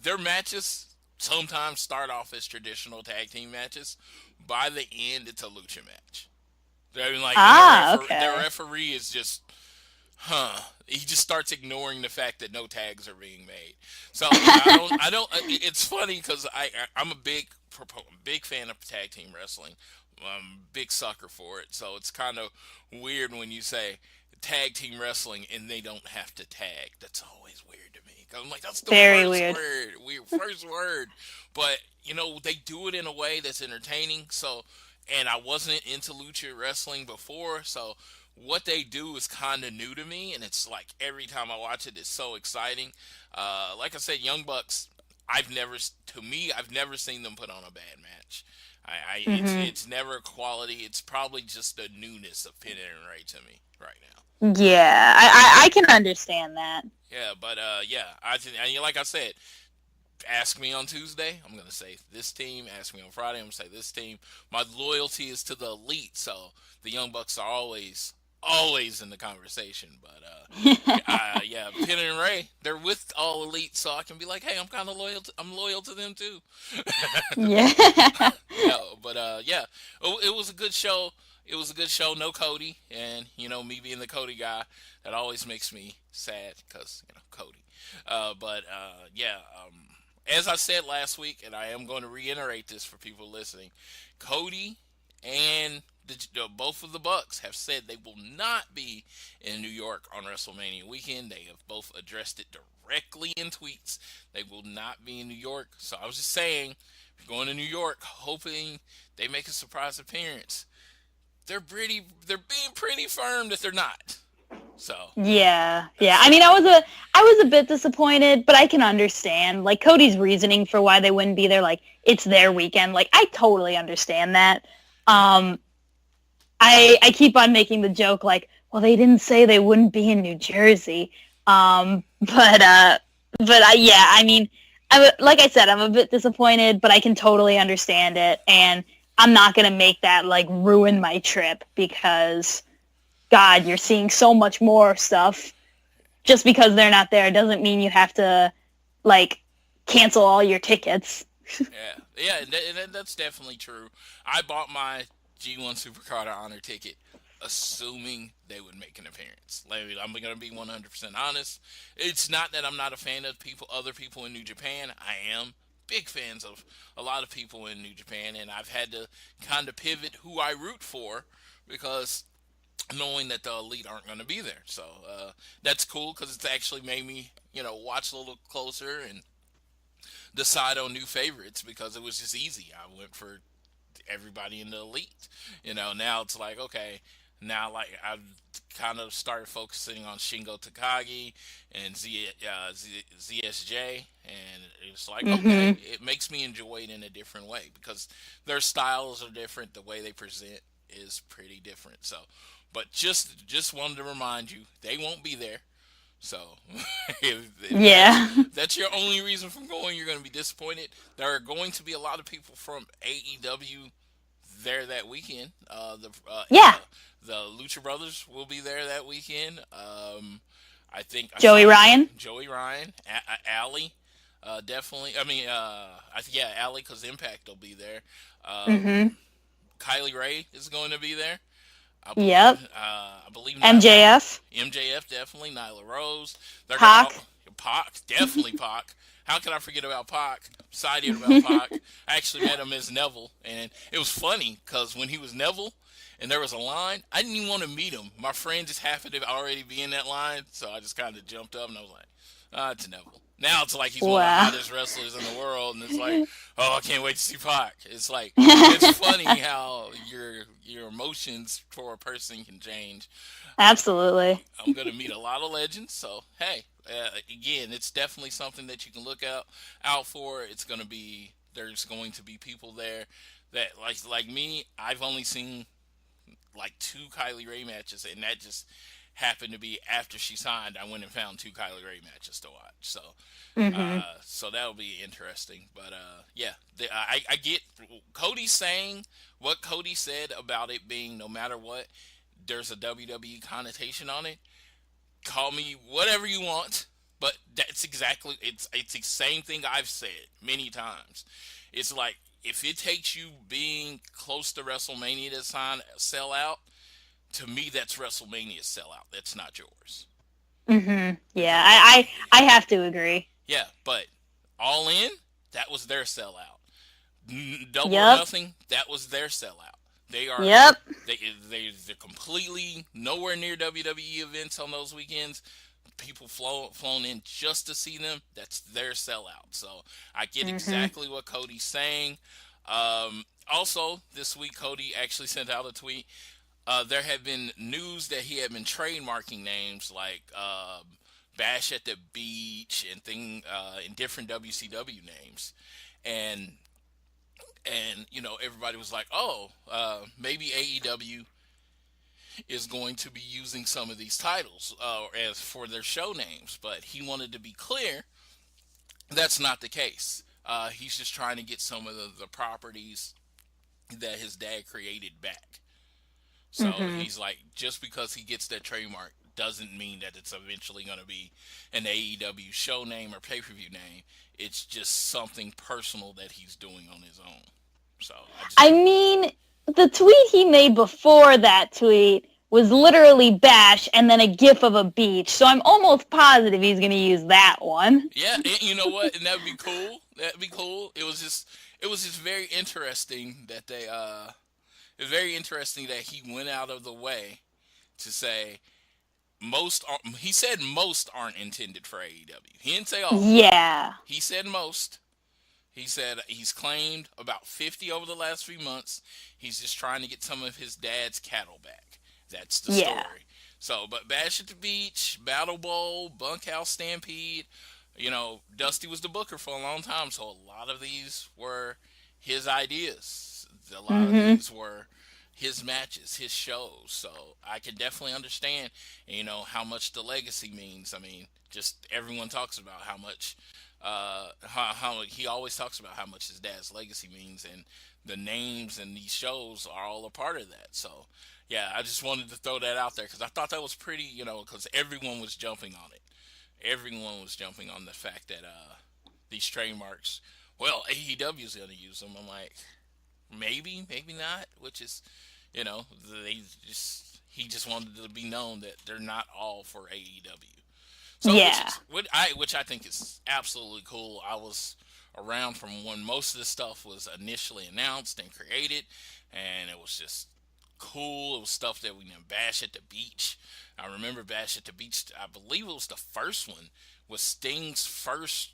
C: their matches sometimes start off as traditional tag team matches. By the end, it's a lucha match. I mean, like their referee is just, he just starts ignoring the fact that no tags are being made. So I don't. It's funny because I'm a big fan of tag team wrestling. I'm a big sucker for it. So it's kind of weird when you say tag team wrestling and they don't have to tag. That's always weird to me. I'm like, that's the first word. But, they do it in a way that's entertaining. So, and I wasn't into lucha wrestling before. So what they do is kind of new to me. And it's like every time I watch it, it's so exciting. Like I said, Young Bucks, I've never seen them put on a bad match. It's never quality. It's probably just the newness of Penta and Ray to me right now.
D: Yeah, I can understand that.
C: Yeah, but like I said, ask me on Tuesday, I'm gonna say this team. Ask me on Friday, I'm gonna say this team. My loyalty is to the elite, so the Young Bucks are always in the conversation. But Penta and Ray, they're with all elite, so I can be like, hey, I'm kind of loyal. I'm loyal to them too.
D: Yeah.
C: It was a good show. It was a good show. No Cody, and me being the Cody guy, that always makes me sad because Cody. As I said last week, and I am going to reiterate this for people listening, Cody and both of the Bucks have said they will not be in New York on WrestleMania weekend. They have both addressed it directly in tweets. They will not be in New York. So I was just saying, if you're going to New York, hoping they make a surprise appearance. They're being pretty firm that they're not. So
D: yeah. I mean, I was a bit disappointed, but I can understand like Cody's reasoning for why they wouldn't be there. Like it's their weekend. Like I totally understand that. I keep on making the joke like, well, they didn't say they wouldn't be in New Jersey. I mean, like I said, I'm a bit disappointed, but I can totally understand it, and I'm not gonna make that like ruin my trip because, God, you're seeing so much more stuff. Just because they're not there doesn't mean you have to like cancel all your tickets.
C: That's definitely true. I bought my G1 Supercard Honor ticket assuming they would make an appearance. Like, I'm going to be 100% honest. It's not that I'm not a fan of other people in New Japan. I am big fans of a lot of people in New Japan, and I've had to kind of pivot who I root for because knowing that the elite aren't going to be there. So that's cool because it's actually made me, watch a little closer and decide on new favorites because it was just easy. I went for everybody in the elite. Now it's like, okay, now like I've kind of started focusing on Shingo Takagi and ZSJ, and it's like, okay, it makes me enjoy it in a different way because their styles are different. The way they present is pretty different. So, but just wanted to remind you, they won't be there. So, if that's your only reason for going, you're going to be disappointed. There are going to be a lot of people from AEW there that weekend. The Lucha Brothers will be there that weekend. I think
D: Joey Ryan,
C: Allie, definitely. I mean, Allie, because Impact will be there. Kylie Ray is going to be there. I believe MJF definitely. Nyla Rose. Pac, definitely Pac. How can I forget about Pac? Excited about Pac. I actually met him as Neville, and it was funny because when he was Neville and there was a line, I didn't even want to meet him. My friend just happened to already be in that line, so I just kind of jumped up and I was like, it's Neville. Now it's like he's one of the hottest wrestlers in the world, and it's like, oh, I can't wait to see Pac. It's like, it's funny how your emotions for a person can change.
D: Absolutely.
C: I'm going to meet a lot of legends, so hey, again, it's definitely something that you can look out for. There's going to be people there that, like me, I've only seen like 2 Kylie Ray matches, and that just happened to be after she signed. I went and found 2 Kylie Ray matches to watch. So, so that'll be interesting. But I get Cody saying what Cody said about it being no matter what, there's a WWE connotation on it. Call me whatever you want, but that's exactly it's the same thing I've said many times. It's like, if it takes you being close to WrestleMania to sell out, to me that's WrestleMania's sellout. That's not yours.
D: Yeah, I have to agree.
C: Yeah, but All In, that was their sellout. Double or Nothing, that was their sellout. They are they're completely nowhere near WWE events on those weekends. People flown in just to see them. That's their sellout. So I get exactly what Cody's saying. Also, this week Cody actually sent out a tweet. There had been news that he had been trademarking names like Bash at the Beach and different WCW names, and everybody was like, oh, maybe AEW is going to be using some of these titles as for their show names, but he wanted to be clear that's not the case. He's just trying to get some of the properties that his dad created back. So he's like, just because he gets that trademark doesn't mean that it's eventually going to be an AEW show name or pay-per-view name. It's just something personal that he's doing on his own. So
D: I mean, the tweet he made before that tweet was literally Bash and then a gif of a beach. So I'm almost positive he's going to use that one.
C: Yeah, and you know what? And that'd be cool. That'd be cool. It was just very interesting that it was very interesting that he went out of the way to say he said most aren't intended for AEW. He didn't say all.
D: Yeah.
C: He said most. He said he's claimed about 50 over the last few months. He's just trying to get some of his dad's cattle back. That's the story. So, but Bash at the Beach, Battle Bowl, Bunkhouse Stampede, Dusty was the booker for a long time, so a lot of these were his ideas. A lot of these were his matches, his shows. So I can definitely understand, how much the legacy means. I mean, just everyone talks about how much, how he always talks about how much his dad's legacy means, and the names and these shows are all a part of that. So, yeah, I just wanted to throw that out there because I thought that was pretty, because everyone was jumping on it. Everyone was jumping on the fact that these trademarks, well, AEW is going to use them. I'm like, maybe not, which is, he just wanted to be known that they're not all for AEW. So, which I think is absolutely cool. I was around from when most of this stuff was initially announced and created, and it was just cool. It was stuff that we Bash at the Beach. I remember Bash at the Beach. I believe it was the first one. Was Sting's first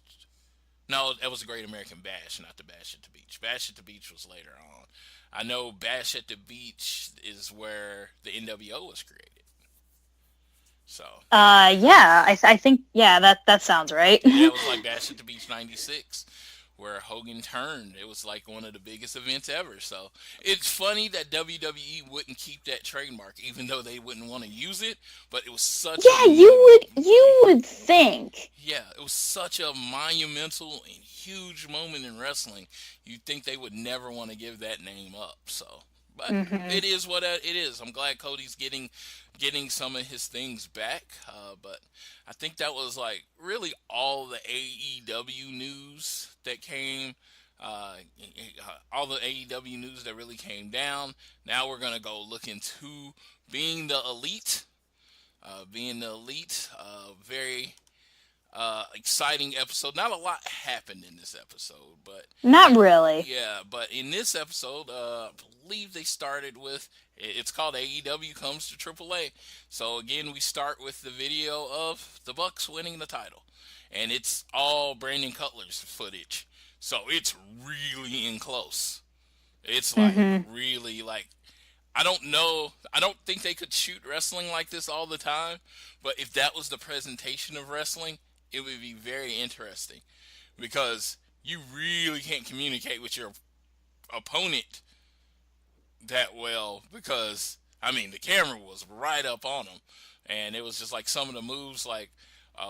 C: No, that was a Great American Bash, not the Bash at the Beach. Bash at the Beach was later on. I know Bash at the Beach is where the NWO was created. So.
D: Yeah, I think, yeah, that sounds right.
C: Yeah, it was like Bash at the Beach '96, where Hogan turned. It was like one of the biggest events ever. So it's funny that WWE wouldn't keep that trademark, even though they wouldn't want to use it. But it was such.
D: Yeah, you would think.
C: Yeah, it was such a monumental and huge moment in wrestling. You'd think they would never want to give that name up. So, but it is what it is. I'm glad Cody's getting some of his things back. But I think that was like really all the AEW news that came. All the AEW news that really came down. Now we're gonna go look into being the elite. Very exciting episode. Not a lot happened in this episode, but
D: not really.
C: Yeah, but in this episode, I believe they started with. It's called AEW Comes to AAA. So again, we start with the video of the Bucks winning the title, and it's all Brandon Cutler's footage. So it's really in close. It's like really like. I don't know. I don't think they could shoot wrestling like this all the time, but if that was the presentation of wrestling, it would be very interesting because you really can't communicate with your opponent that well because, I mean, the camera was right up on them, and it was just like some of the moves, like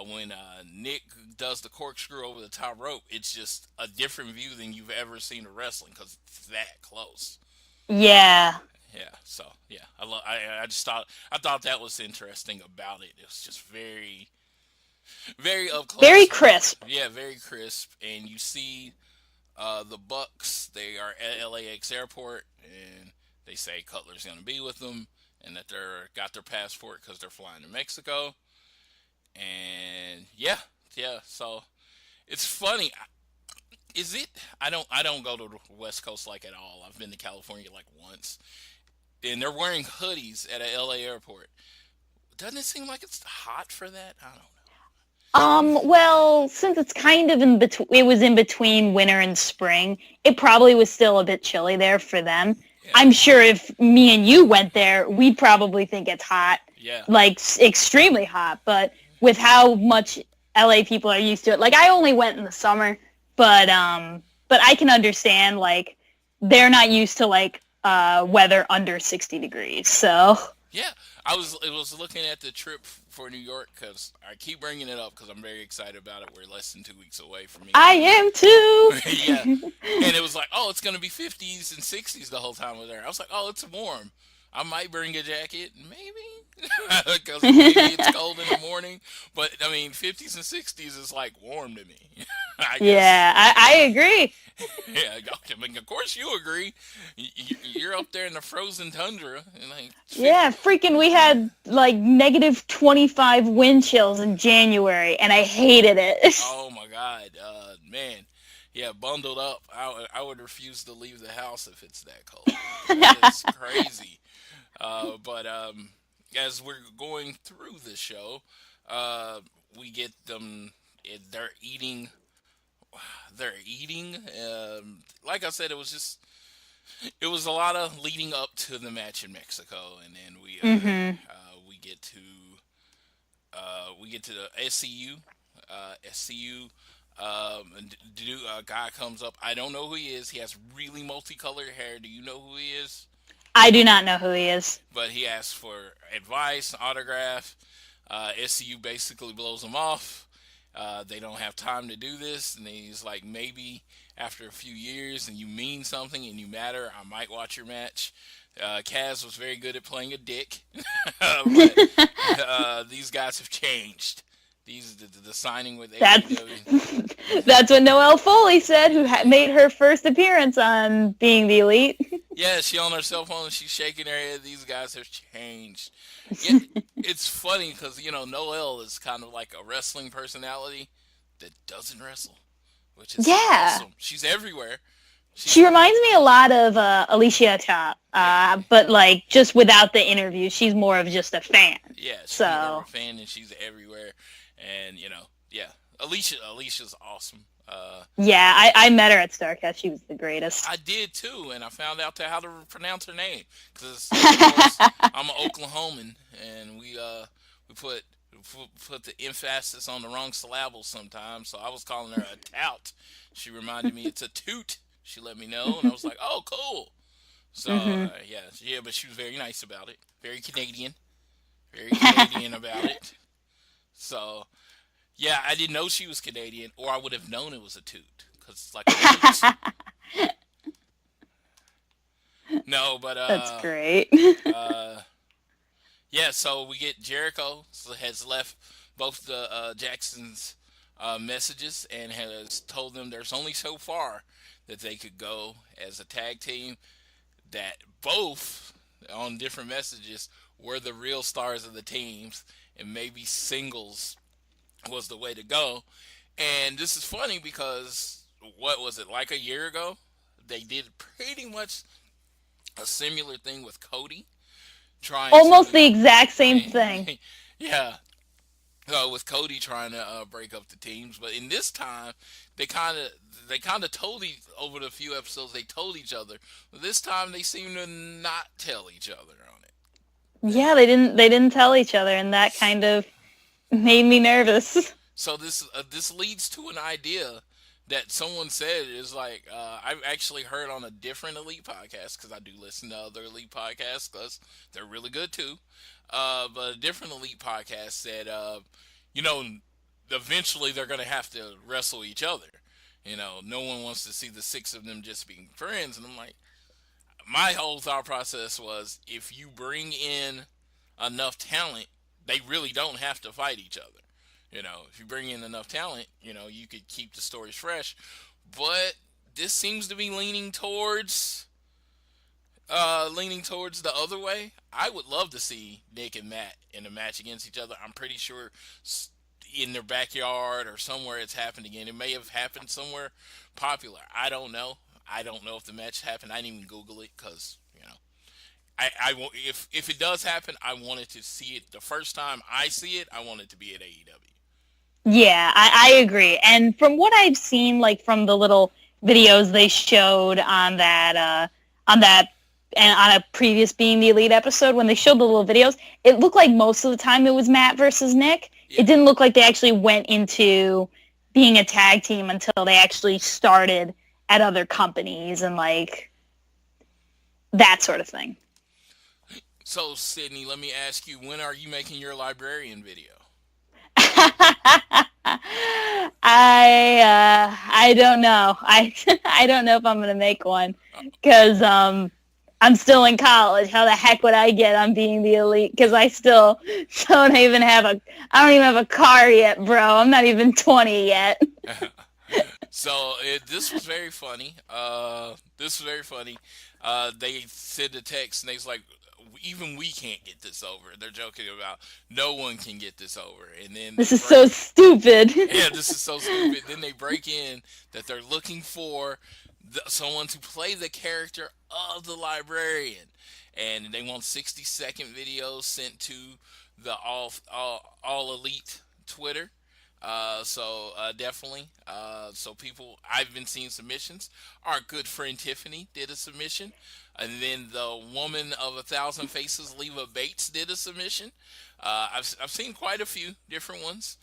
C: when Nick does the corkscrew over the top rope, it's just a different view than you've ever seen of wrestling because it's that close.
D: Yeah.
C: Yeah, so yeah, I thought that was interesting about it. It was just very, very up close,
D: very crisp.
C: Yeah, very crisp. And you see, the Bucks. They are at LAX airport, and they say Cutler's gonna be with them, and that they're got their passport because they're flying to Mexico. And yeah. So it's funny. Is it? I don't go to the West Coast like at all. I've been to California like once. And they're wearing hoodies at a LA airport. Doesn't it seem like it's hot for that? I don't know.
D: Well, since it's kind of in between, it was in between winter and spring. It probably was still a bit chilly there for them. Yeah. I'm sure if me and you went there, we'd probably think it's hot.
C: Yeah.
D: Like extremely hot. But with how much LA people are used to it, like I only went in the summer, but I can understand like they're not used to like weather under 60 degrees. So
C: yeah, I was looking at the trip for New York because I keep bringing it up because I'm very excited about it. We're less than 2 weeks away from me.
D: I am too.
C: Yeah, and it was like, oh, it's gonna be 50s and 60s the whole time we're there. I was like, oh, it's warm. I might bring a jacket, maybe, because maybe it's cold in the morning. But I mean, 50s and 60s is like warm to me. I guess.
D: Yeah, I agree.
C: Yeah, I mean, of course you agree. You're up there in the frozen tundra. And like,
D: yeah, freaking, we had like negative 25 wind chills in January, and I hated it.
C: Oh my God, man. Yeah, bundled up. I would refuse to leave the house if it's that cold. It's crazy. But as we're going through the show, we get them. They're eating. Like I said, it was a lot of leading up to the match in Mexico, and then we get to the SCU. A guy comes up. I don't know who he is. He has really multicolored hair. Do you know who he is?
D: I do not know who he is.
C: But he asks for advice, autograph. SCU basically blows him off. They don't have time to do this. And he's like, maybe after a few years and you mean something and you matter, I might watch your match. Kaz was very good at playing a dick. But these guys have changed. The signing with AEW.
D: That's what Noelle Foley said, who made her first appearance on Being the Elite.
C: Yeah, she on her cell phone and she's shaking her head. These guys have changed. Yeah, it's funny because, Noelle is kind of like a wrestling personality that doesn't wrestle, which is awesome. She's everywhere.
D: She reminds me a lot of Alicia Top, but like just without the interview. She's more of just a fan.
C: Yeah, she's more of a fan and she's everywhere. And, Alicia's awesome.
D: Yeah, I met her at StarCast. She was the greatest.
C: I did too, and I found out how to pronounce her name because I'm an Oklahoman, and we put the emphasis on the wrong syllables sometimes. So I was calling her a tout. She reminded me it's a toot. She let me know, and I was like, "Oh, cool." So yeah, but she was very nice about it. Very Canadian about it. So. Yeah, I didn't know she was Canadian, or I would have known it was a toot, because it's like a toot. No, but
D: that's great.
C: Yeah, so we get Jericho has left both the Jacksons messages and has told them there's only so far that they could go as a tag team. That both on different messages were the real stars of the teams, and maybe singles was the way to go. And this is funny because what was it, like a year ago? They did pretty much a similar thing with Cody.
D: Almost the exact same thing.
C: Yeah. With Cody trying to break up the teams. But in this time, they kind of told over the few episodes, they told each other. But this time, they seem to not tell each other on it.
D: Yeah, they didn't tell each other, and that kind of made me nervous.
C: So this leads to an idea that someone said is like, I've actually heard on a different Elite podcast, because I do listen to other Elite podcasts because they're really good too. But a different Elite podcast said, eventually they're going to have to wrestle each other. No one wants to see the six of them just being friends. And I'm like, my whole thought process was, if you bring in enough talent, they really don't have to fight each other. If you bring in enough talent, you could keep the stories fresh. But this seems to be leaning towards the other way. I would love to see Nick and Matt in a match against each other. I'm pretty sure in their backyard or somewhere it's happened again. It may have happened somewhere popular. I don't know. I don't know if the match happened. I didn't even Google it because, if it does happen, I wanted to see it. The first time I see it, I want it to be at AEW.
D: Yeah, I agree. And from what I've seen, like from the little videos they showed on that, and on a previous Being the Elite episode, when they showed the little videos, it looked like most of the time it was Matt versus Nick. Yeah. It didn't look like they actually went into being a tag team until they actually started at other companies and like that sort of thing.
C: So, Sydney, let me ask you, when are you making your librarian video?
D: I don't know. I don't know if I'm gonna make one because I'm still in college. How the heck would I get on Being the Elite? Because I still don't even have a car yet, bro. I'm not even 20 yet.
C: So this was very funny. They sent a text and they was like, even we can't get this over. They're joking about no one can get this over. And then
D: this is so stupid.
C: Yeah, this is so stupid. Then they break in that they're looking for someone to play the character of the librarian, and they want 60-second videos sent to the all elite Twitter. Definitely. So people, I've been seeing submissions. Our good friend Tiffany did a submission. And then the woman of 1,000 faces, Leva Bates, did a submission. I've seen quite a few different ones.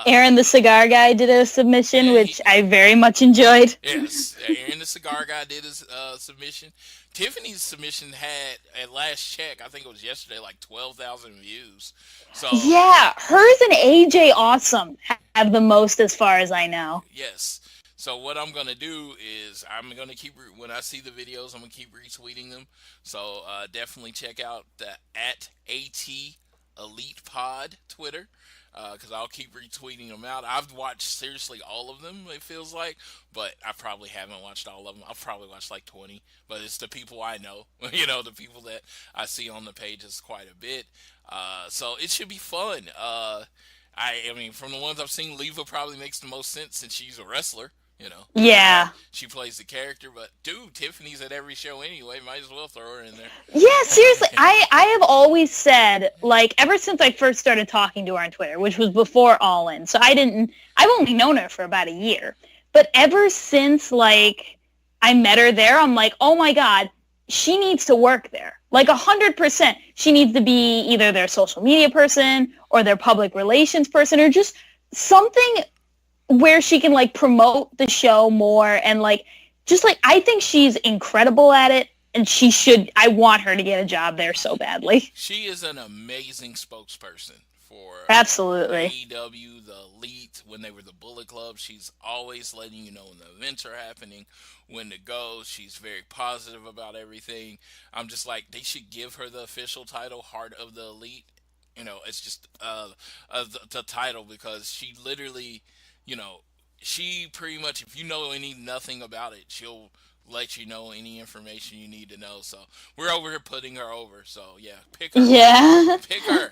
D: Aaron the Cigar Guy did a submission, which I very much enjoyed.
C: Yes, Aaron the Cigar Guy did a submission. Tiffany's submission had, at last check, I think it was yesterday, like 12,000 views. So
D: yeah, hers and AJ Awesome have the most as far as I know.
C: Yes. So what I'm going to do is I'm going to keep, when I see the videos, I'm going to keep retweeting them. So definitely check out the @AT Elite Pod Twitter. Because I'll keep retweeting them out. I've watched seriously all of them, it feels like, but I probably haven't watched all of them. I've probably watched like 20, but it's the people I know, the people that I see on the pages quite a bit. So it should be fun. I mean, from the ones I've seen, Leva probably makes the most sense since she's a wrestler.
D: Yeah.
C: She plays the character, but dude, Tiffany's at every show anyway. Might as well throw her in there.
D: Yeah, seriously. I have always said, like, ever since I first started talking to her on Twitter, which was before All In, so I've only known her for about a year. But ever since, like, I met her there, I'm like, oh my God, she needs to work there. Like 100%. She needs to be either their social media person or their public relations person or just something where she can like promote the show more and like, just like, I think she's incredible at it and I want her to get a job there so badly.
C: She is an amazing spokesperson for
D: Absolutely.
C: AEW, the Elite, when they were the Bullet Club. She's always letting you know when the events are happening, when to go. She's very positive about everything. I'm just like, they should give her the official title, Heart of the Elite. You know, it's just the title, because she literally, you know, she pretty much, if you know nothing about it, she'll let you know any information you need to know. So we're over here putting her over. So yeah, pick her.
D: Yeah.
C: Pick her.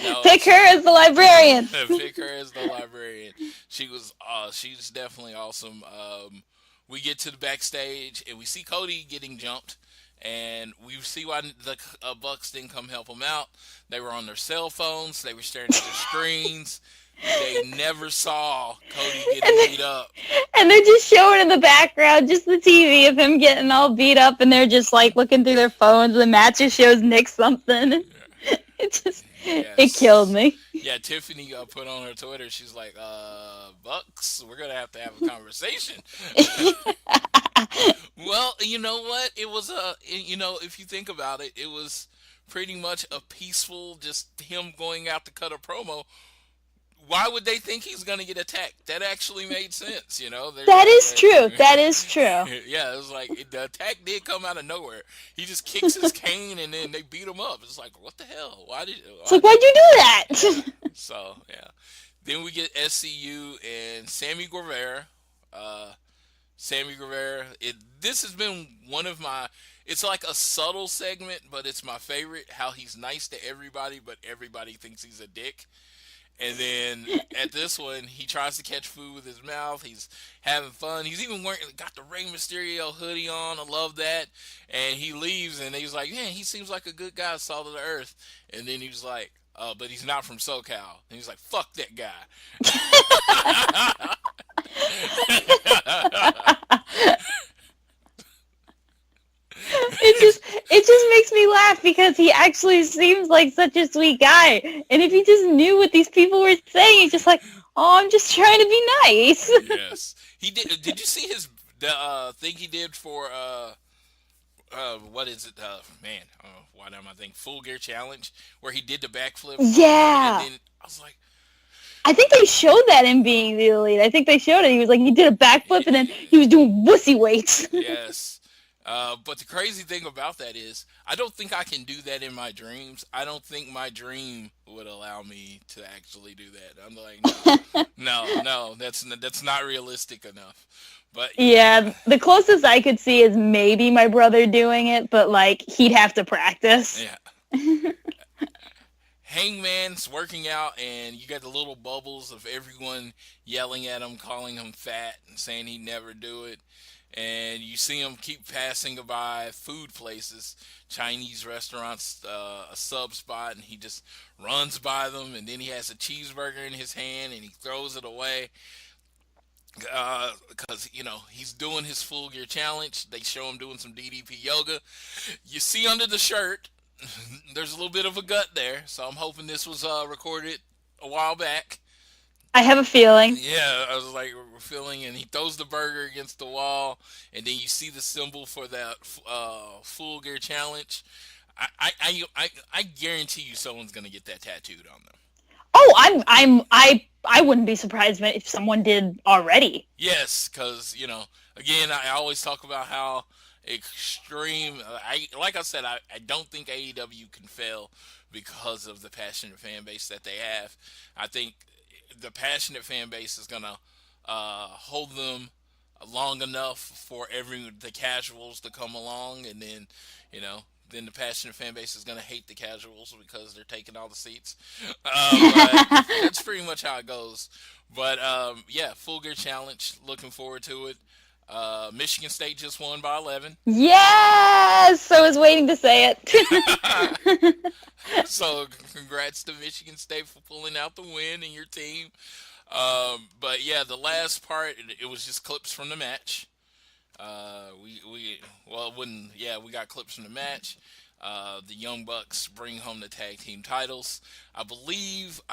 C: No,
D: pick her as the librarian.
C: Pick her as the librarian. She's definitely awesome. We get to the backstage and we see Cody getting jumped, and we see why the Bucks didn't come help him out. They were on their cell phones. They were staring at their screens. They never saw Cody getting beat up.
D: And they're just showing in the background just the TV of him getting all beat up, and they're just like looking through their phones. The match just shows Nick something. Yeah. It killed me.
C: Yeah, Tiffany put on her Twitter, she's like, Bucks, we're going to have a conversation. Well, you know what? It was if you think about it, it was pretty much a peaceful, just him going out to cut a promo. Why would they think he's going to get attacked? That actually made sense, you know?
D: That is true. That is true.
C: Yeah, it was like, the attack did come out of nowhere. He just kicks his cane, and then they beat him up. It's like, what the hell?
D: Why'd you do that?
C: Yeah. So, yeah. Then we get SCU and Sammy Guevara. This has been one of my... It's like a subtle segment, but it's my favorite. How he's nice to everybody, but everybody thinks he's a dick. And then at this one, he tries to catch food with his mouth. He's having fun. He's even got the Rey Mysterio hoodie on. I love that. And he leaves, and he's like, "Man, he seems like a good guy, salt of the earth." And then he was like, "But he's not from SoCal." And he's like, "Fuck that guy."
D: It just makes me laugh because he actually seems like such a sweet guy. And if he just knew what these people were saying, he's just like, oh, I'm just trying to be nice.
C: Yes. He did. Did you see the thing he did for what is it? Why am I thinking Full Gear Challenge, where he did the backflip?
D: Yeah.
C: And then I was like,
D: I think they showed that in being the Elite. I think they showed it. He was like, he did a backflip and then he was doing wussy weights.
C: Yes. But the crazy thing about that is, I don't think I can do that in my dreams. I don't think my dream would allow me to actually do that. I'm like, no, that's not realistic enough. But
D: yeah, the closest I could see is maybe my brother doing it, but like he'd have to practice.
C: Yeah. Hangman's working out, and you got the little bubbles of everyone yelling at him, calling him fat, and saying he'd never do it. And you see him keep passing by food places, Chinese restaurants, a sub spot, and he just runs by them. And then he has a cheeseburger in his hand, and he throws it away because, he's doing his Full Gear Challenge. They show him doing some DDP yoga. You see under the shirt, there's a little bit of a gut there. So I'm hoping this was recorded a while back.
D: I have a feeling.
C: Yeah, I was like, we're feeling, and he throws the burger against the wall, and then you see the symbol for that Full Gear Challenge. I guarantee you, someone's gonna get that tattooed on them.
D: Oh, I wouldn't be surprised if someone did already.
C: Yes, because again, I always talk about how extreme. Like I said, I don't think AEW can fail because of the passionate fan base that they have. I think the passionate fan base is gonna hold them long enough for the casuals to come along, and then then the passionate fan base is gonna hate the casuals because they're taking all the seats. But that's pretty much how it goes. But yeah, Full Gear Challenge. Looking forward to it. Michigan State just won by 11.
D: Yes, I was waiting to say it.
C: So congrats to Michigan State for pulling out the win and your team. But yeah, the last part, it was just clips from the match. We got clips from the match. The Young Bucks bring home the tag team titles. I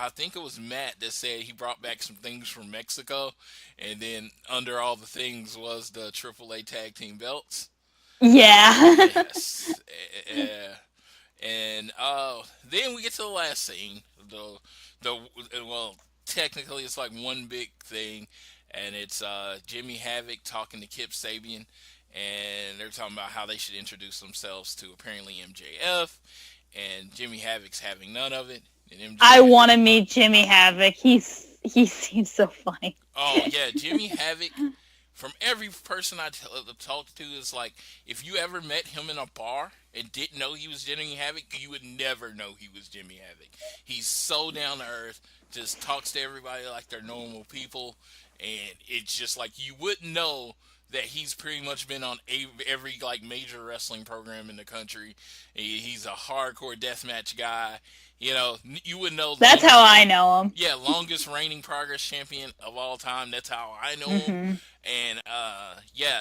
C: think it was Matt that said he brought back some things from Mexico, and then under all the things was the AAA tag team belts.
D: Yeah.
C: Yes. Yeah. And then we get to the last scene. Well, technically it's like one big thing, and it's Jimmy Havoc talking to Kip Sabian, and they're talking about how they should introduce themselves to apparently MJF, and Jimmy Havoc's having none of it. And
D: I want to meet Jimmy Havoc. He seems so funny.
C: Oh yeah, Jimmy Havoc. From every person I talked to, is like, if you ever met him in a bar and didn't know he was Jimmy Havoc, you would never know he was Jimmy Havoc. He's so down to earth, just talks to everybody like they're normal people, and it's just like you wouldn't know that he's pretty much been on every like major wrestling program in the country. He's a hardcore deathmatch guy. You know, you would know.
D: That's how I know him.
C: Yeah, longest reigning Progress champion of all time. That's how I know him. And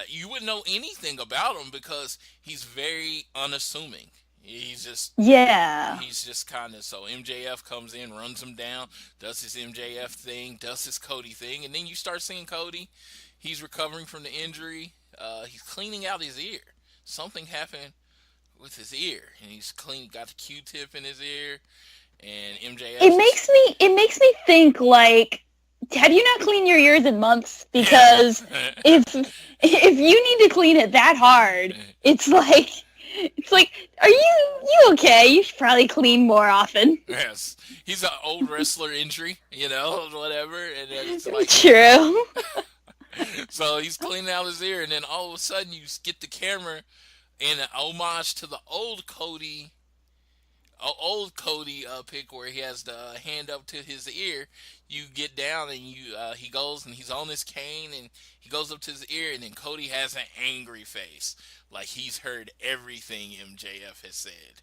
C: you wouldn't know anything about him because he's very unassuming. He's just kind of, so MJF comes in, runs him down, does his MJF thing, does his Cody thing, and then you start seeing Cody. He's recovering from the injury. He's cleaning out his ear. Something happened with his ear, and he's got the Q-tip in his ear, and MJF.
D: It makes me think, like, have you not cleaned your ears in months? Because if you need to clean it that hard, it's like, are you okay? You should probably clean more often.
C: Yes, he's an old wrestler injury, whatever, and it's like
D: true.
C: So he's cleaning out his ear, and then all of a sudden you get the camera in an homage to the old Cody pic where he has the hand up to his ear. You get down and he goes and he's on his cane and he goes up to his ear, and then Cody has an angry face, like he's heard everything MJF has said.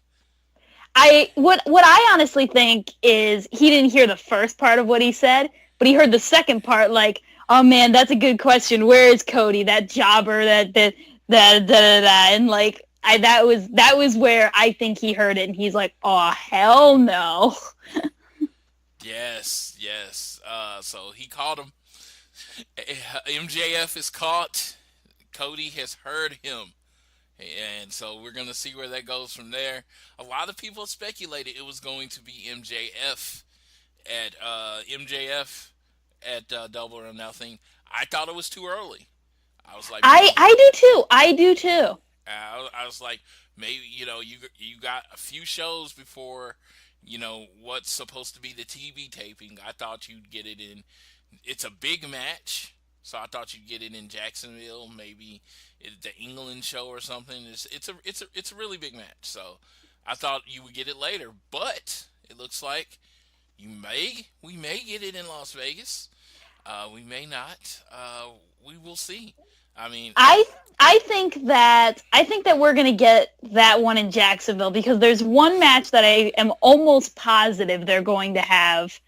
D: What I honestly think is he didn't hear the first part of what he said, but he heard the second part, like, oh man, that's a good question. Where is Cody? That jobber, that and like that was where I think he heard it, and he's like, oh hell no.
C: Yes. So he caught him. MJF is caught. Cody has heard him. And so we're going to see where that goes from there. A lot of people speculated it was going to be MJF at Double or Nothing. I thought it was too early. I was like,
D: I do too.
C: I was like, maybe, you got a few shows before, what's supposed to be the TV taping. I thought you'd get it in. It's a big match, so I thought you'd get it in Jacksonville, maybe the England show or something. It's a really big match, so I thought you would get it later. But it looks like we may get it in Las Vegas. We may not. We will see. I mean,
D: I think that we're gonna get that one in Jacksonville because there's one match that I am almost positive they're going to have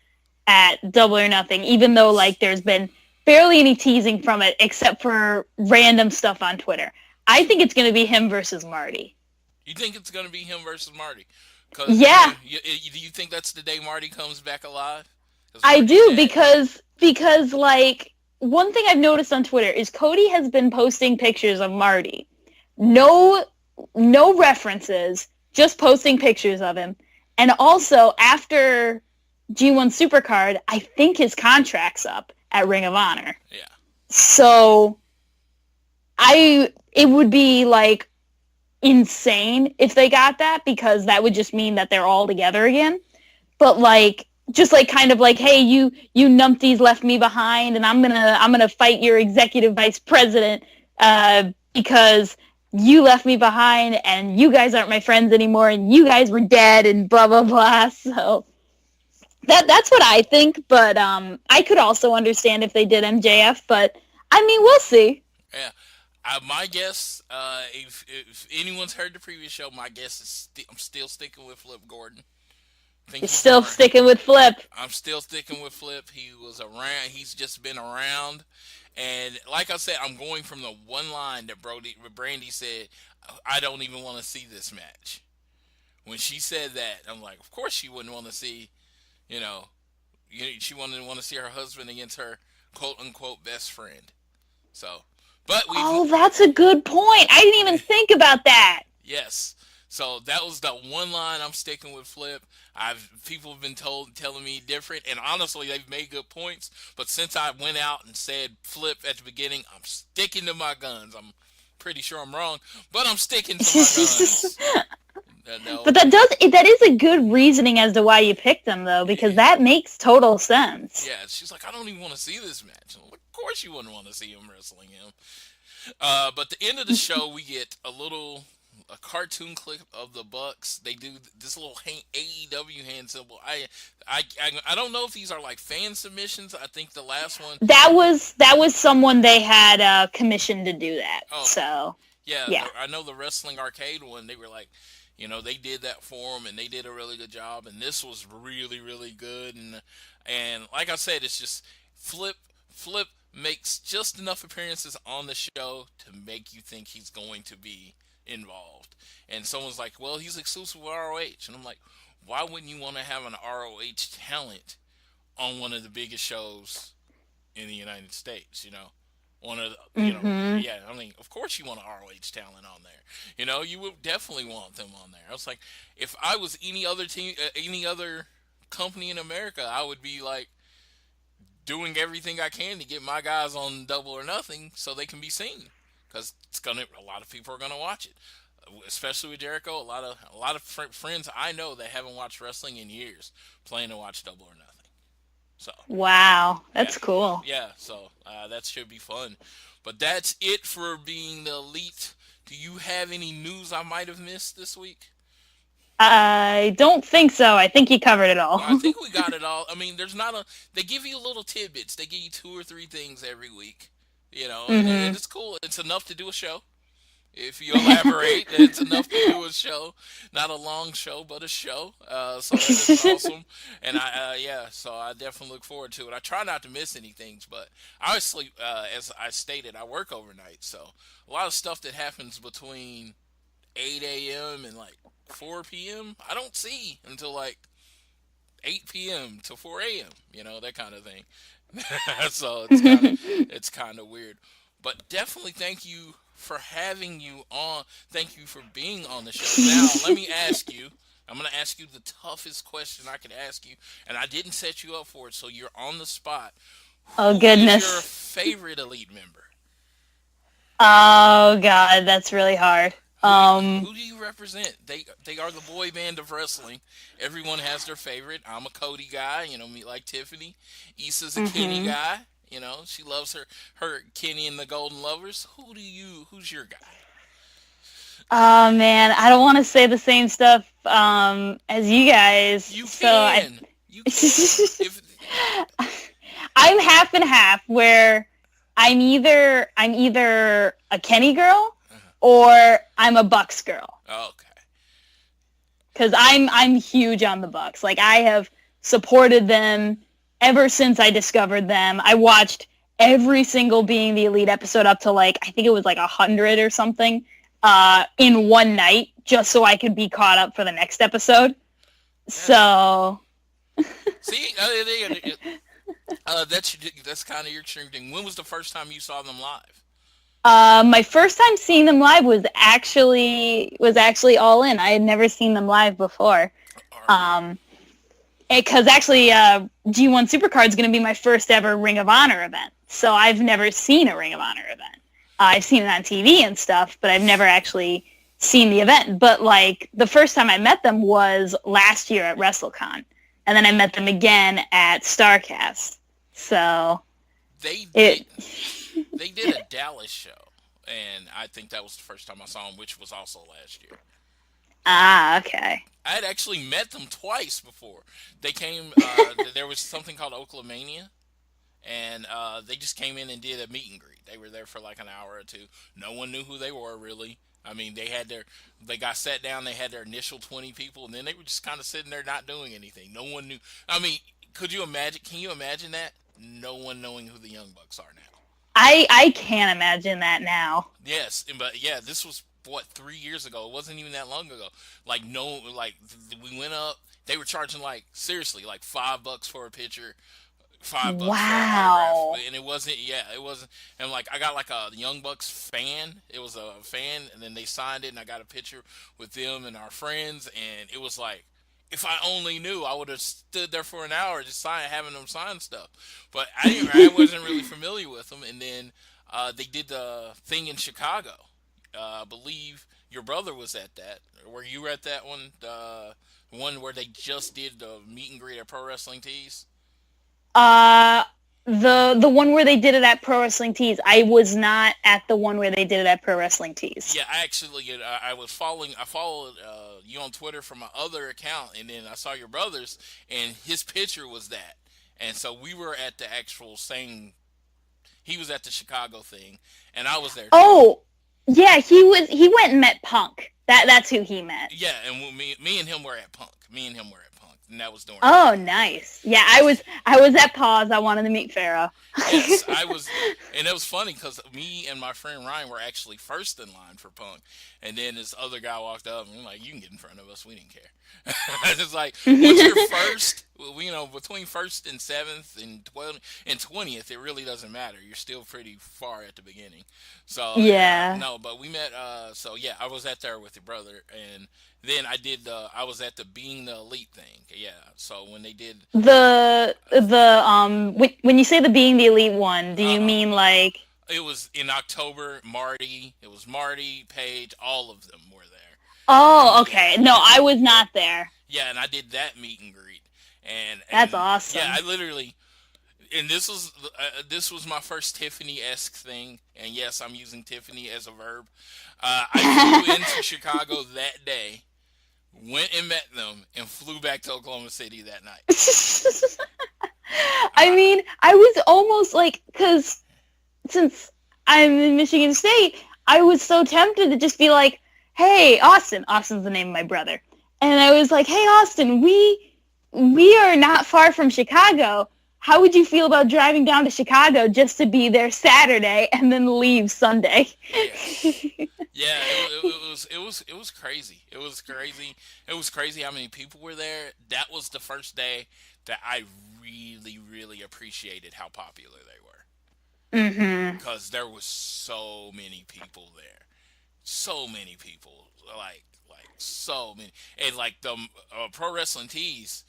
D: at Double or Nothing, even though like there's been barely any teasing from it except for random stuff on Twitter. I think it's gonna be him versus Marty.
C: You think it's gonna be him versus Marty?
D: Yeah.
C: Do you think that's the day Marty comes back alive?
D: I do, because like one thing I've noticed on Twitter is Cody has been posting pictures of Marty. No references, just posting pictures of him. And also, after G1 Supercard, I think his contract's up at Ring of Honor.
C: Yeah.
D: So, it would be, like, insane if they got that, because that would just mean that they're all together again. But, like, just like kind of like, hey, you numpties left me behind, and I'm gonna fight your executive vice president because you left me behind, and you guys aren't my friends anymore, and you guys were dead, and blah blah blah. So that's what I think. But I could also understand if they did MJF, but I mean, we'll see.
C: Yeah. My guess, if anyone's heard the previous show, my guess is I'm still sticking with Flip Gordon. think
D: You're
C: he's
D: still sticking with Flip.
C: I'm still sticking with Flip. He was around. He's just been around. And like I said, I'm going from the one line that Brandy said, I don't even want to see this match. When she said that, I'm like, of course she wouldn't want to see, you know, she wouldn't want to see her husband against her quote unquote best friend. So, but we.
D: Oh, that's a good point. I didn't even think about that.
C: Yes. So that was the one line I'm sticking with Flip. People have been telling me different, and honestly, they've made good points. But since I went out and said Flip at the beginning, I'm sticking to my guns. I'm pretty sure I'm wrong, but I'm sticking to my guns. No.
D: But that is a good reasoning as to why you picked him, though, because that makes total sense.
C: Yeah, she's like, I don't even want to see this match. I'm like, of course you wouldn't want to see him wrestling him. But the end of the show, we get a cartoon clip of the Bucks. They do this little AEW hand symbol. I don't know if these are like fan submissions. I think the last one
D: that was someone they had commissioned to do that.
C: Oh,
D: so
C: yeah. I know the Wrestling Arcade one. They were like, they did that for them, and they did a really good job. And this was really, really good. And like I said, it's just Flip makes just enough appearances on the show to make you think he's going to be involved. And someone's like, well, he's exclusive with ROH. And I'm like, why wouldn't you want to have an ROH talent on one of the biggest shows in the United States, One of the, yeah, I mean, of course you want an ROH talent on there. You would definitely want them on there. I was like, if I was any other team, any other company in America, I would be like doing everything I can to get my guys on Double or Nothing so they can be seen. Because a lot of people are gonna watch it, especially with Jericho. A lot of friends I know that haven't watched wrestling in years plan to watch Double or Nothing. So
D: wow, that's cool.
C: Yeah, so that should be fun. But that's it for being the Elite. Do you have any news I might have missed this week?
D: I don't think so. I think you covered it all.
C: I think we got it all. I mean, they give you little tidbits. They give you 2 or 3 things every week. And it's cool. It's enough to do a show. If you elaborate, it's enough to do a show. Not a long show, but a show. So that is awesome. And so I definitely look forward to it. I try not to miss anything, but obviously, as I stated, I work overnight. So a lot of stuff that happens between 8 a.m. and like 4 p.m., I don't see until like 8 p.m. to 4 a.m., that kind of thing. So it's kind of weird, but definitely thank you for having you on. Thank you for being on the show. Now let me ask you. I'm going to ask you the toughest question I could ask you, and I didn't set you up for it, so you're on the spot.
D: Oh goodness!
C: Who's your favorite Elite member?
D: Oh god, that's really hard.
C: Who do you represent? They are the boy band of wrestling. Everyone has their favorite. I'm a Cody guy, me like Tiffany. Issa's a Kenny guy, she loves her Kenny and the Golden Lovers. Who's your guy?
D: Oh man, I don't want to say the same stuff as you guys.
C: You
D: can.
C: You can.
D: I'm half and half where I'm either a Kenny girl or I'm a Bucks girl.
C: Okay.
D: Because I'm huge on the Bucks. Like, I have supported them ever since I discovered them. I watched every single Being the Elite episode up to I think it was 100 or something in one night just so I could be caught up for the next episode. Yeah. So...
C: See? That's kind of your extreme thing. When was the first time you saw them live?
D: My first time seeing them live was actually All In. I had never seen them live before. Because actually, G1 Supercard is going to be my first ever Ring of Honor event. So I've never seen a Ring of Honor event. I've seen it on TV and stuff, but I've never actually seen the event. But the first time I met them was last year at WrestleCon. And then I met them again at StarCast. So
C: they did a Dallas show, and I think that was the first time I saw them, which was also last year.
D: Ah, okay.
C: I had actually met them twice before. They came, there was something called Oklahomania, and they just came in and did a meet and greet. They were there for an hour or two. No one knew who they were, really. I mean, they got sat down, they had their initial 20 people, and then they were just kind of sitting there not doing anything. No one knew. I mean, can you imagine that? No one knowing who the Young Bucks are now.
D: I can't imagine that now.
C: Yes, but yeah, this was what 3 years ago. It wasn't even that long ago. Like we went up. They were charging like seriously like $5 for a picture, $5 for an
D: Wow.
C: autograph, and it wasn't. Yeah, it wasn't. And like I got like a Young Bucks fan. It was a fan, and then they signed it, and I got a picture with them and our friends, and it was like. If I only knew, I would have stood there for an hour just having them sign stuff. But I wasn't really familiar with them. And then they did the thing in Chicago. I believe your brother was at that. Were you at that one? The one where they just did the meet and greet at Pro Wrestling Tees?
D: Uh, the one where they did it at Pro Wrestling Tees. I was not at the one where they did it at Pro Wrestling Tees.
C: Yeah, I followed you on Twitter from my other account, and then I saw your brother's, and his picture was that. And so we were at the actual same. He was at the Chicago thing, and I was there too.
D: Oh, yeah, he went and met Punk. That's who he met.
C: Yeah, and me and him were at Punk. And that was during.
D: Oh, nice. Yeah, I was at Pause. I wanted to meet Pharaoh.
C: Yes, I was, and it was funny because me and my friend Ryan were actually first in line for Punk, and then this other guy walked up and was like, "You can get in front of us. We didn't care." It's like, what's your first? Between first and seventh and 12th and 20th, it really doesn't matter. You're still pretty far at the beginning. So
D: yeah,
C: no, but we met. So yeah, I was at there with your brother, and then I was at the Being the Elite thing. Yeah. So when they did
D: when you say the Being the Elite one, do you mean like?
C: It was in October. It was Marty, Paige, all of them were there.
D: Oh, okay. No, I was not there.
C: Yeah, and I did that meet and greet, and
D: that's awesome.
C: Yeah, I literally, and this was my first Tiffany-esque thing, and yes, I'm using Tiffany as a verb. I flew into Chicago that day, went and met them, and flew back to Oklahoma City that night.
D: I mean, I was almost like, because since I'm in Michigan State, I was so tempted to just be like, hey, Austin. Austin's the name of my brother. And I was like, hey, Austin, we are not far from Chicago. How would you feel about driving down to Chicago just to be there Saturday and then leave Sunday?
C: Yeah, it was crazy. It was crazy. It was crazy how many people were there. That was the first day that I really, really appreciated how popular they were.
D: Mm-hmm.
C: Because there was so many people there. So many people. Like so many. And like the Pro Wrestling Tees,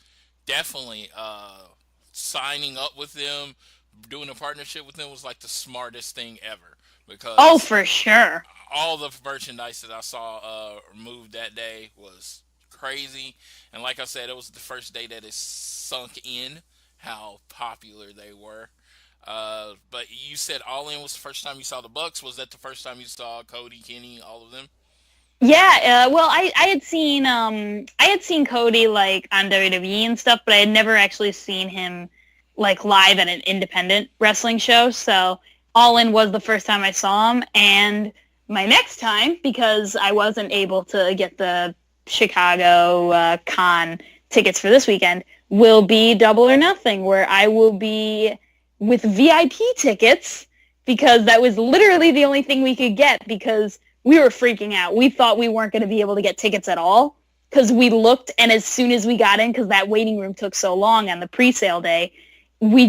C: definitely signing up with them, doing a partnership with them was like the smartest thing ever. Because
D: for sure.
C: All the merchandise that I saw moved that day was crazy. And like I said, it was the first day that it sunk in how popular they were. But you said All In was the first time you saw the Bucks. Was that the first time you saw Cody, Kenny, all of them?
D: Yeah, well, I had seen Cody like on WWE and stuff, but I had never actually seen him like live at an independent wrestling show. So All In was the first time I saw him, and my next time, because I wasn't able to get the Chicago con tickets for this weekend, will be Double or Nothing, where I will be with VIP tickets, because that was literally the only thing we could get, because we were freaking out. We thought we weren't going to be able to get tickets at all, because we looked, and as soon as we got in, because that waiting room took so long on the pre-sale day, we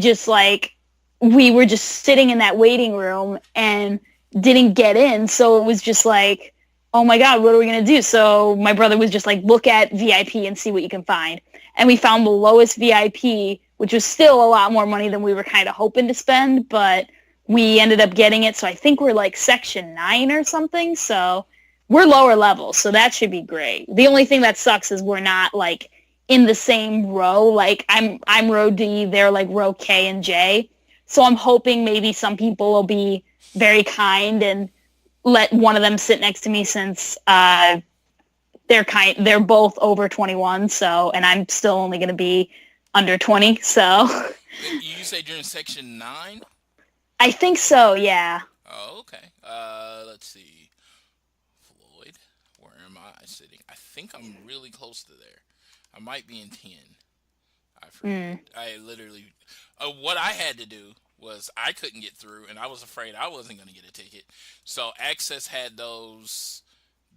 D: were just sitting in that waiting room and didn't get in. So it was just like, oh my God, what are we going to do? So my brother was just like, look at VIP and see what you can find. And we found the lowest VIP, which was still a lot more money than we were kind of hoping to spend, but we ended up getting it. So I think we're like section 9 or something. So we're lower level. So that should be great. The only thing that sucks is we're not like in the same row. Like I'm row D, they're like row K and J. So I'm hoping maybe some people will be very kind and let one of them sit next to me, since they're both over 21. So, and I'm still only going to be under 20. So
C: you say you're in section 9?
D: I think so. Yeah.
C: Oh, okay. Let's see. I sitting? I think I'm really close to there. I might be in 10. I forget. I literally, what I had to do was I couldn't get through, and I was afraid I wasn't going to get a ticket. So Access had those.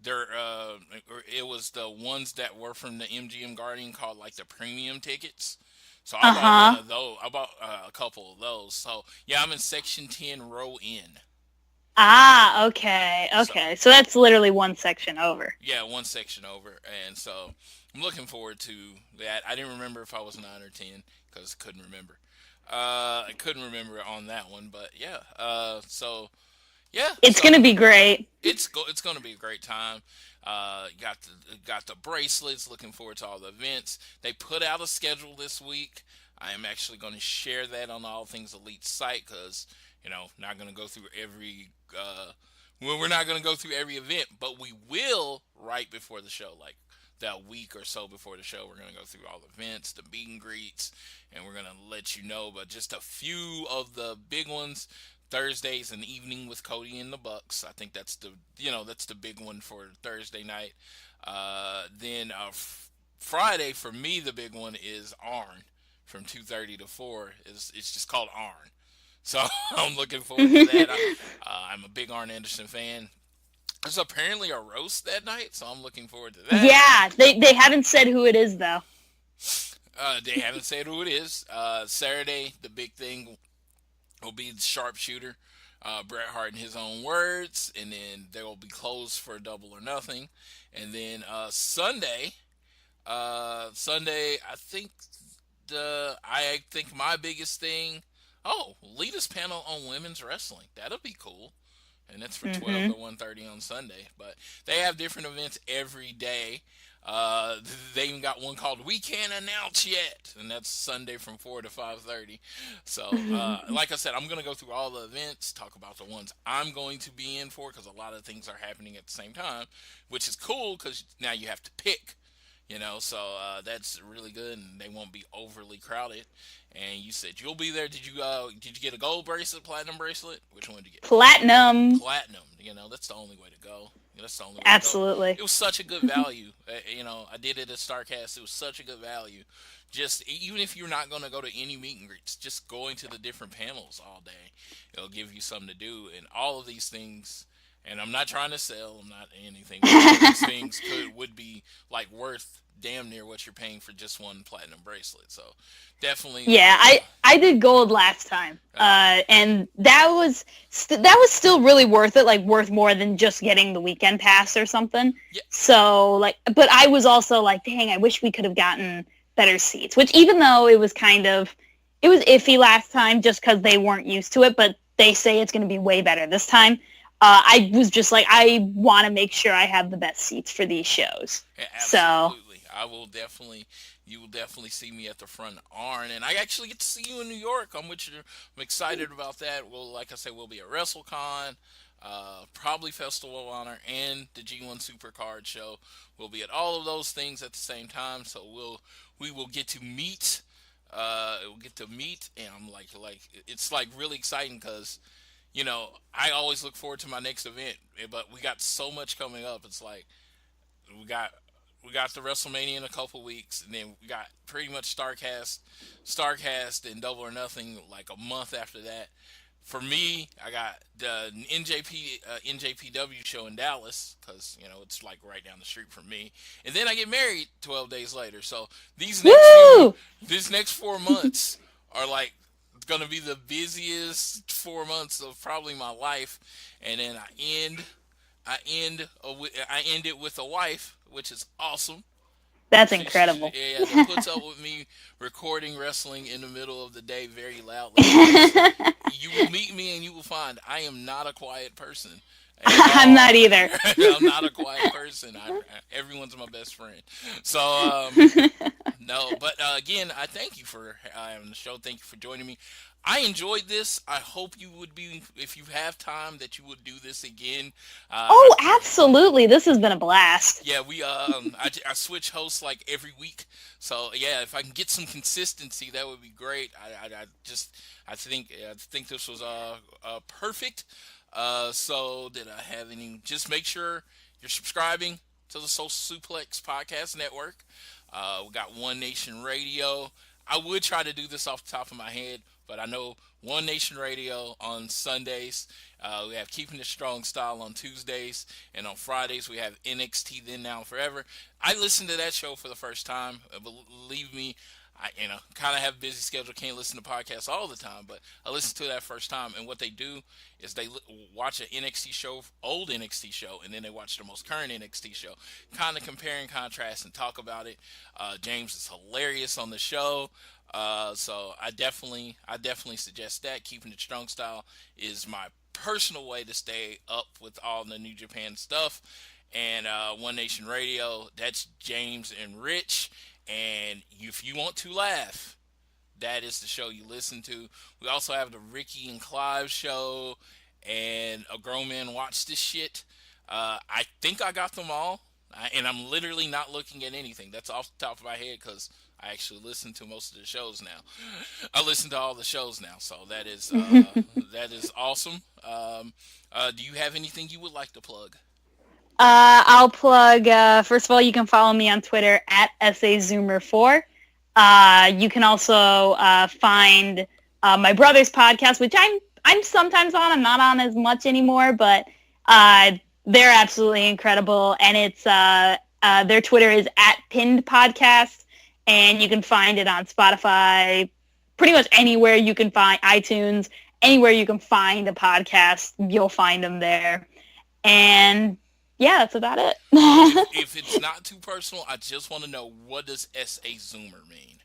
C: It was the ones that were from the MGM Garden called like the premium tickets. So I bought one of those. I bought a couple of those. So yeah, I'm in section 10, row N.
D: Ah, okay. So that's literally one section over.
C: Yeah, one section over, and so I'm looking forward to that. I didn't remember if I was 9 or 10 because I couldn't remember. I couldn't remember on that one, but yeah. So yeah,
D: it's gonna be great.
C: It's gonna be a great time. Got the bracelets. Looking forward to all the events. They put out a schedule this week. I am actually going to share that on All Things Elite site because not going to go through every. We're not going to go through every event, but we will right before the show, like that week or so before the show. We're going to go through all the events, the meet and greets, and we're going to let you know. But just a few of the big ones. Thursdays an evening with Cody and the Bucks. I think that's the big one for Thursday night. Then Friday for me the big one is Arn from 2:30 to 4. It's just called Arn. So I'm looking forward to that. I'm a big Arn Anderson fan. There's apparently a roast that night, so I'm looking forward to that.
D: Yeah, they haven't said who it is though.
C: They haven't said who it is. Saturday the big thing will be the sharpshooter, Bret Hart in his own words, and then they will be closed for Double or Nothing. And then Sunday, I think my biggest thing, Lita's panel on women's wrestling. That'll be cool. And that's for 12 to 1:30 on Sunday. But they have different events every day. They even got one called We Can't Announce Yet, and that's Sunday from 4 to 5:30. So, like I said, I'm going to go through all the events, talk about the ones I'm going to be in for, because a lot of things are happening at the same time, which is cool because now you have to pick, so that's really good, and they won't be overly crowded. And you said you'll be there. Did you get a gold bracelet, platinum bracelet? Which one did you get?
D: Platinum.
C: Platinum. That's the only way to go. That's the only way
D: Absolutely.
C: to go. It was such a good value. I did it at StarCast. It was such a good value. Just even if you're not going to go to any meet and greets, just going to the different panels all day, it'll give you something to do. And all of these things, and I'm not trying to sell. I'm not anything. All of these things would be like worth damn near what you're paying for just one platinum bracelet. So definitely.
D: Yeah, I did gold last time, and that was still really worth it. Like worth more than just getting the weekend pass or something.
C: Yeah.
D: So but I was also like, dang, I wish we could have gotten better seats. Which even though it was iffy last time, just because they weren't used to it, but they say it's going to be way better this time. I was just like, I want to make sure I have the best seats for these shows.
C: Yeah, absolutely. You will definitely see me at the front, Arn, and I actually get to see you in New York. I'm excited about that. Well, like I said, we'll be at WrestleCon, probably Festival of Honor, and the G1 Supercard show. We'll be at all of those things at the same time, so we will get to meet. And I'm like it's like really exciting because, I always look forward to my next event, but we got so much coming up. It's like we got the WrestleMania in a couple weeks, and then we got pretty much StarCast and Double or Nothing like a month after that. For me, I got the NJPW show in Dallas because it's like right down the street from me, and then I get married 12 days later. So these next 4 months are like going to be the busiest 4 months of probably my life, and then I end it with a wife, which is awesome.
D: That's incredible.
C: That puts up with me recording wrestling in the middle of the day very loudly. You will meet me and you will find I am not a quiet person.
D: I'm not either.
C: I'm not a quiet person. Everyone's my best friend. So, no, but again, I thank you for having the show. Thank you for joining me. I enjoyed this. I hope you would be, if you have time, that you would do this again.
D: Absolutely. This has been a blast.
C: Yeah, I switch hosts like every week. So yeah, if I can get some consistency, that would be great. I think this was perfect. So did I have any? Just make sure you're subscribing to the Social Suplex Podcast Network. We got One Nation Radio. I would try to do this off the top of my head, but I know One Nation Radio on Sundays. We have Keeping It Strong Style on Tuesdays. And on Fridays, we have NXT Then, Now, and Forever. I listened to that show for the first time. Believe me, I kind of have a busy schedule, can't listen to podcasts all the time, but I listened to that first time, and what they do is they watch an NXT show, old NXT show, and then they watch the most current NXT show, kind of compare and contrast and talk about it. James is hilarious on the show, so I definitely suggest that. Keeping It Strong Style is my personal way to stay up with all the New Japan stuff, and One Nation Radio, that's James and Rich. And if you want to laugh, that is the show you listen to. We also have the Ricky and Clive show and A Grown Man Watch This Shit. I think I got them all. And I'm literally not looking at anything. That's off the top of my head because I actually listen to most of the shows now. I listen to all the shows now. So that is that is awesome. Do you have anything you would like to plug?
D: I'll plug, first of all, you can follow me on Twitter at SAZoomer4. You can also find my brother's podcast, which I'm sometimes on. I'm not on as much anymore, but they're absolutely incredible. And it's their Twitter is at Pinned Podcast, and you can find it on Spotify, pretty much anywhere you can find iTunes, anywhere you can find a podcast, you'll find them there. And yeah, that's about it.
C: If it's not too personal, I just want to know, what does SA Zoomer mean?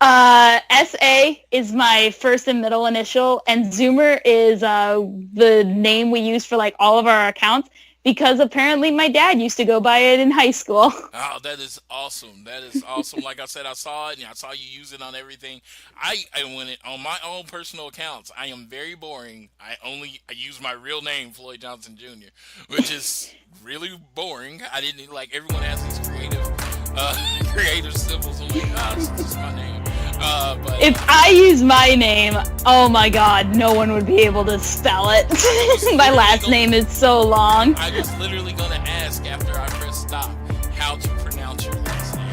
D: SA is my first and middle initial, and Zoomer is the name we use for like all of our accounts, because apparently my dad used to go by it in high school.
C: Oh, that is awesome. That is awesome. Like I said, I saw it, and I saw you use it on everything. On my own personal accounts, I am very boring. I use my real name, Floyd Johnson Jr., which is really boring. I didn't, like, everyone has these creative symbols. I'm like, it's just my name.
D: If I use my name, oh my god, no one would be able to spell it. My last name is so long.
C: I was literally going to ask after I press stop how to pronounce your last name.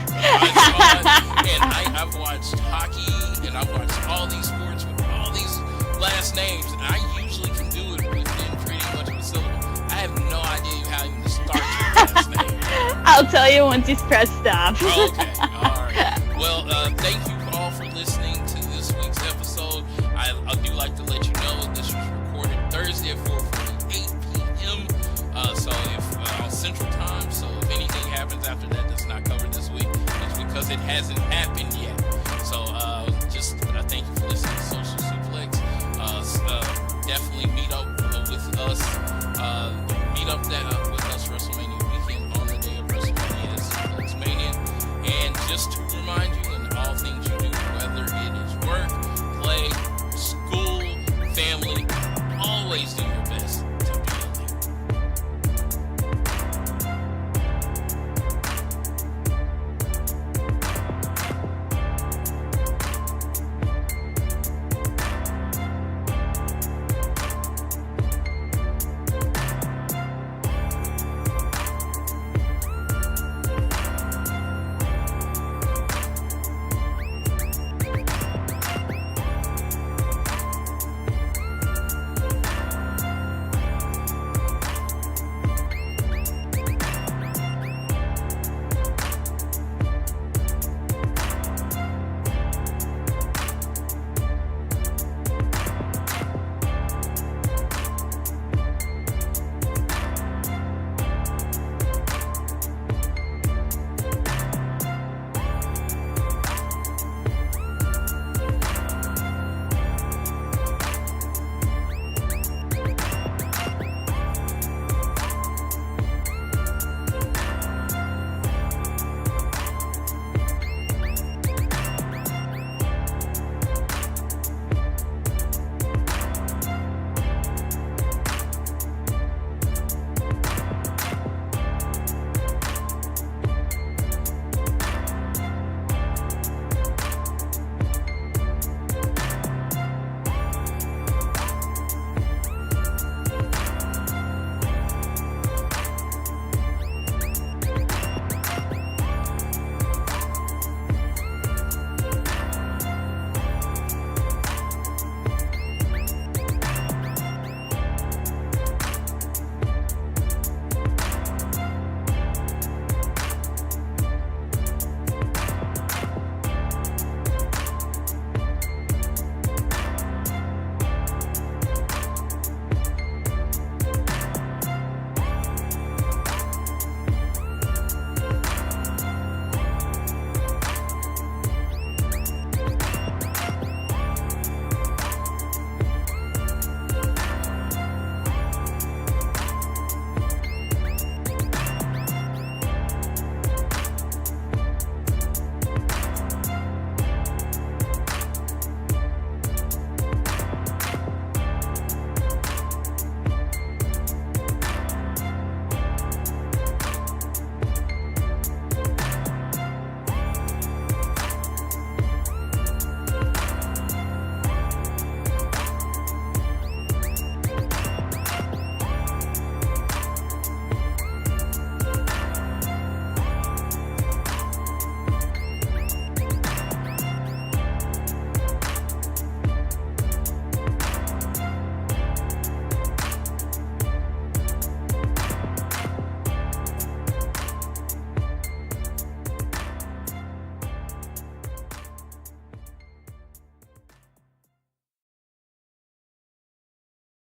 C: I've watched hockey, and I've watched all these sports with all these last names, and I usually can do it within pretty much of a syllable. I have no idea how you start your last name.
D: I'll tell you once you press stop.
C: Okay, all right. Well, thank you all for listening to this week's episode. I do like to let you know this was recorded Thursday at 4:48 p.m. So if on Central Time, so if anything happens after that that's not covered this week, it's because it hasn't happened yet. So just thank you for listening to Social Suplex. Definitely meet up with us. Meet up with us WrestleMania weekend on the day of WrestleMania, Suplex Mania. And just to remind you,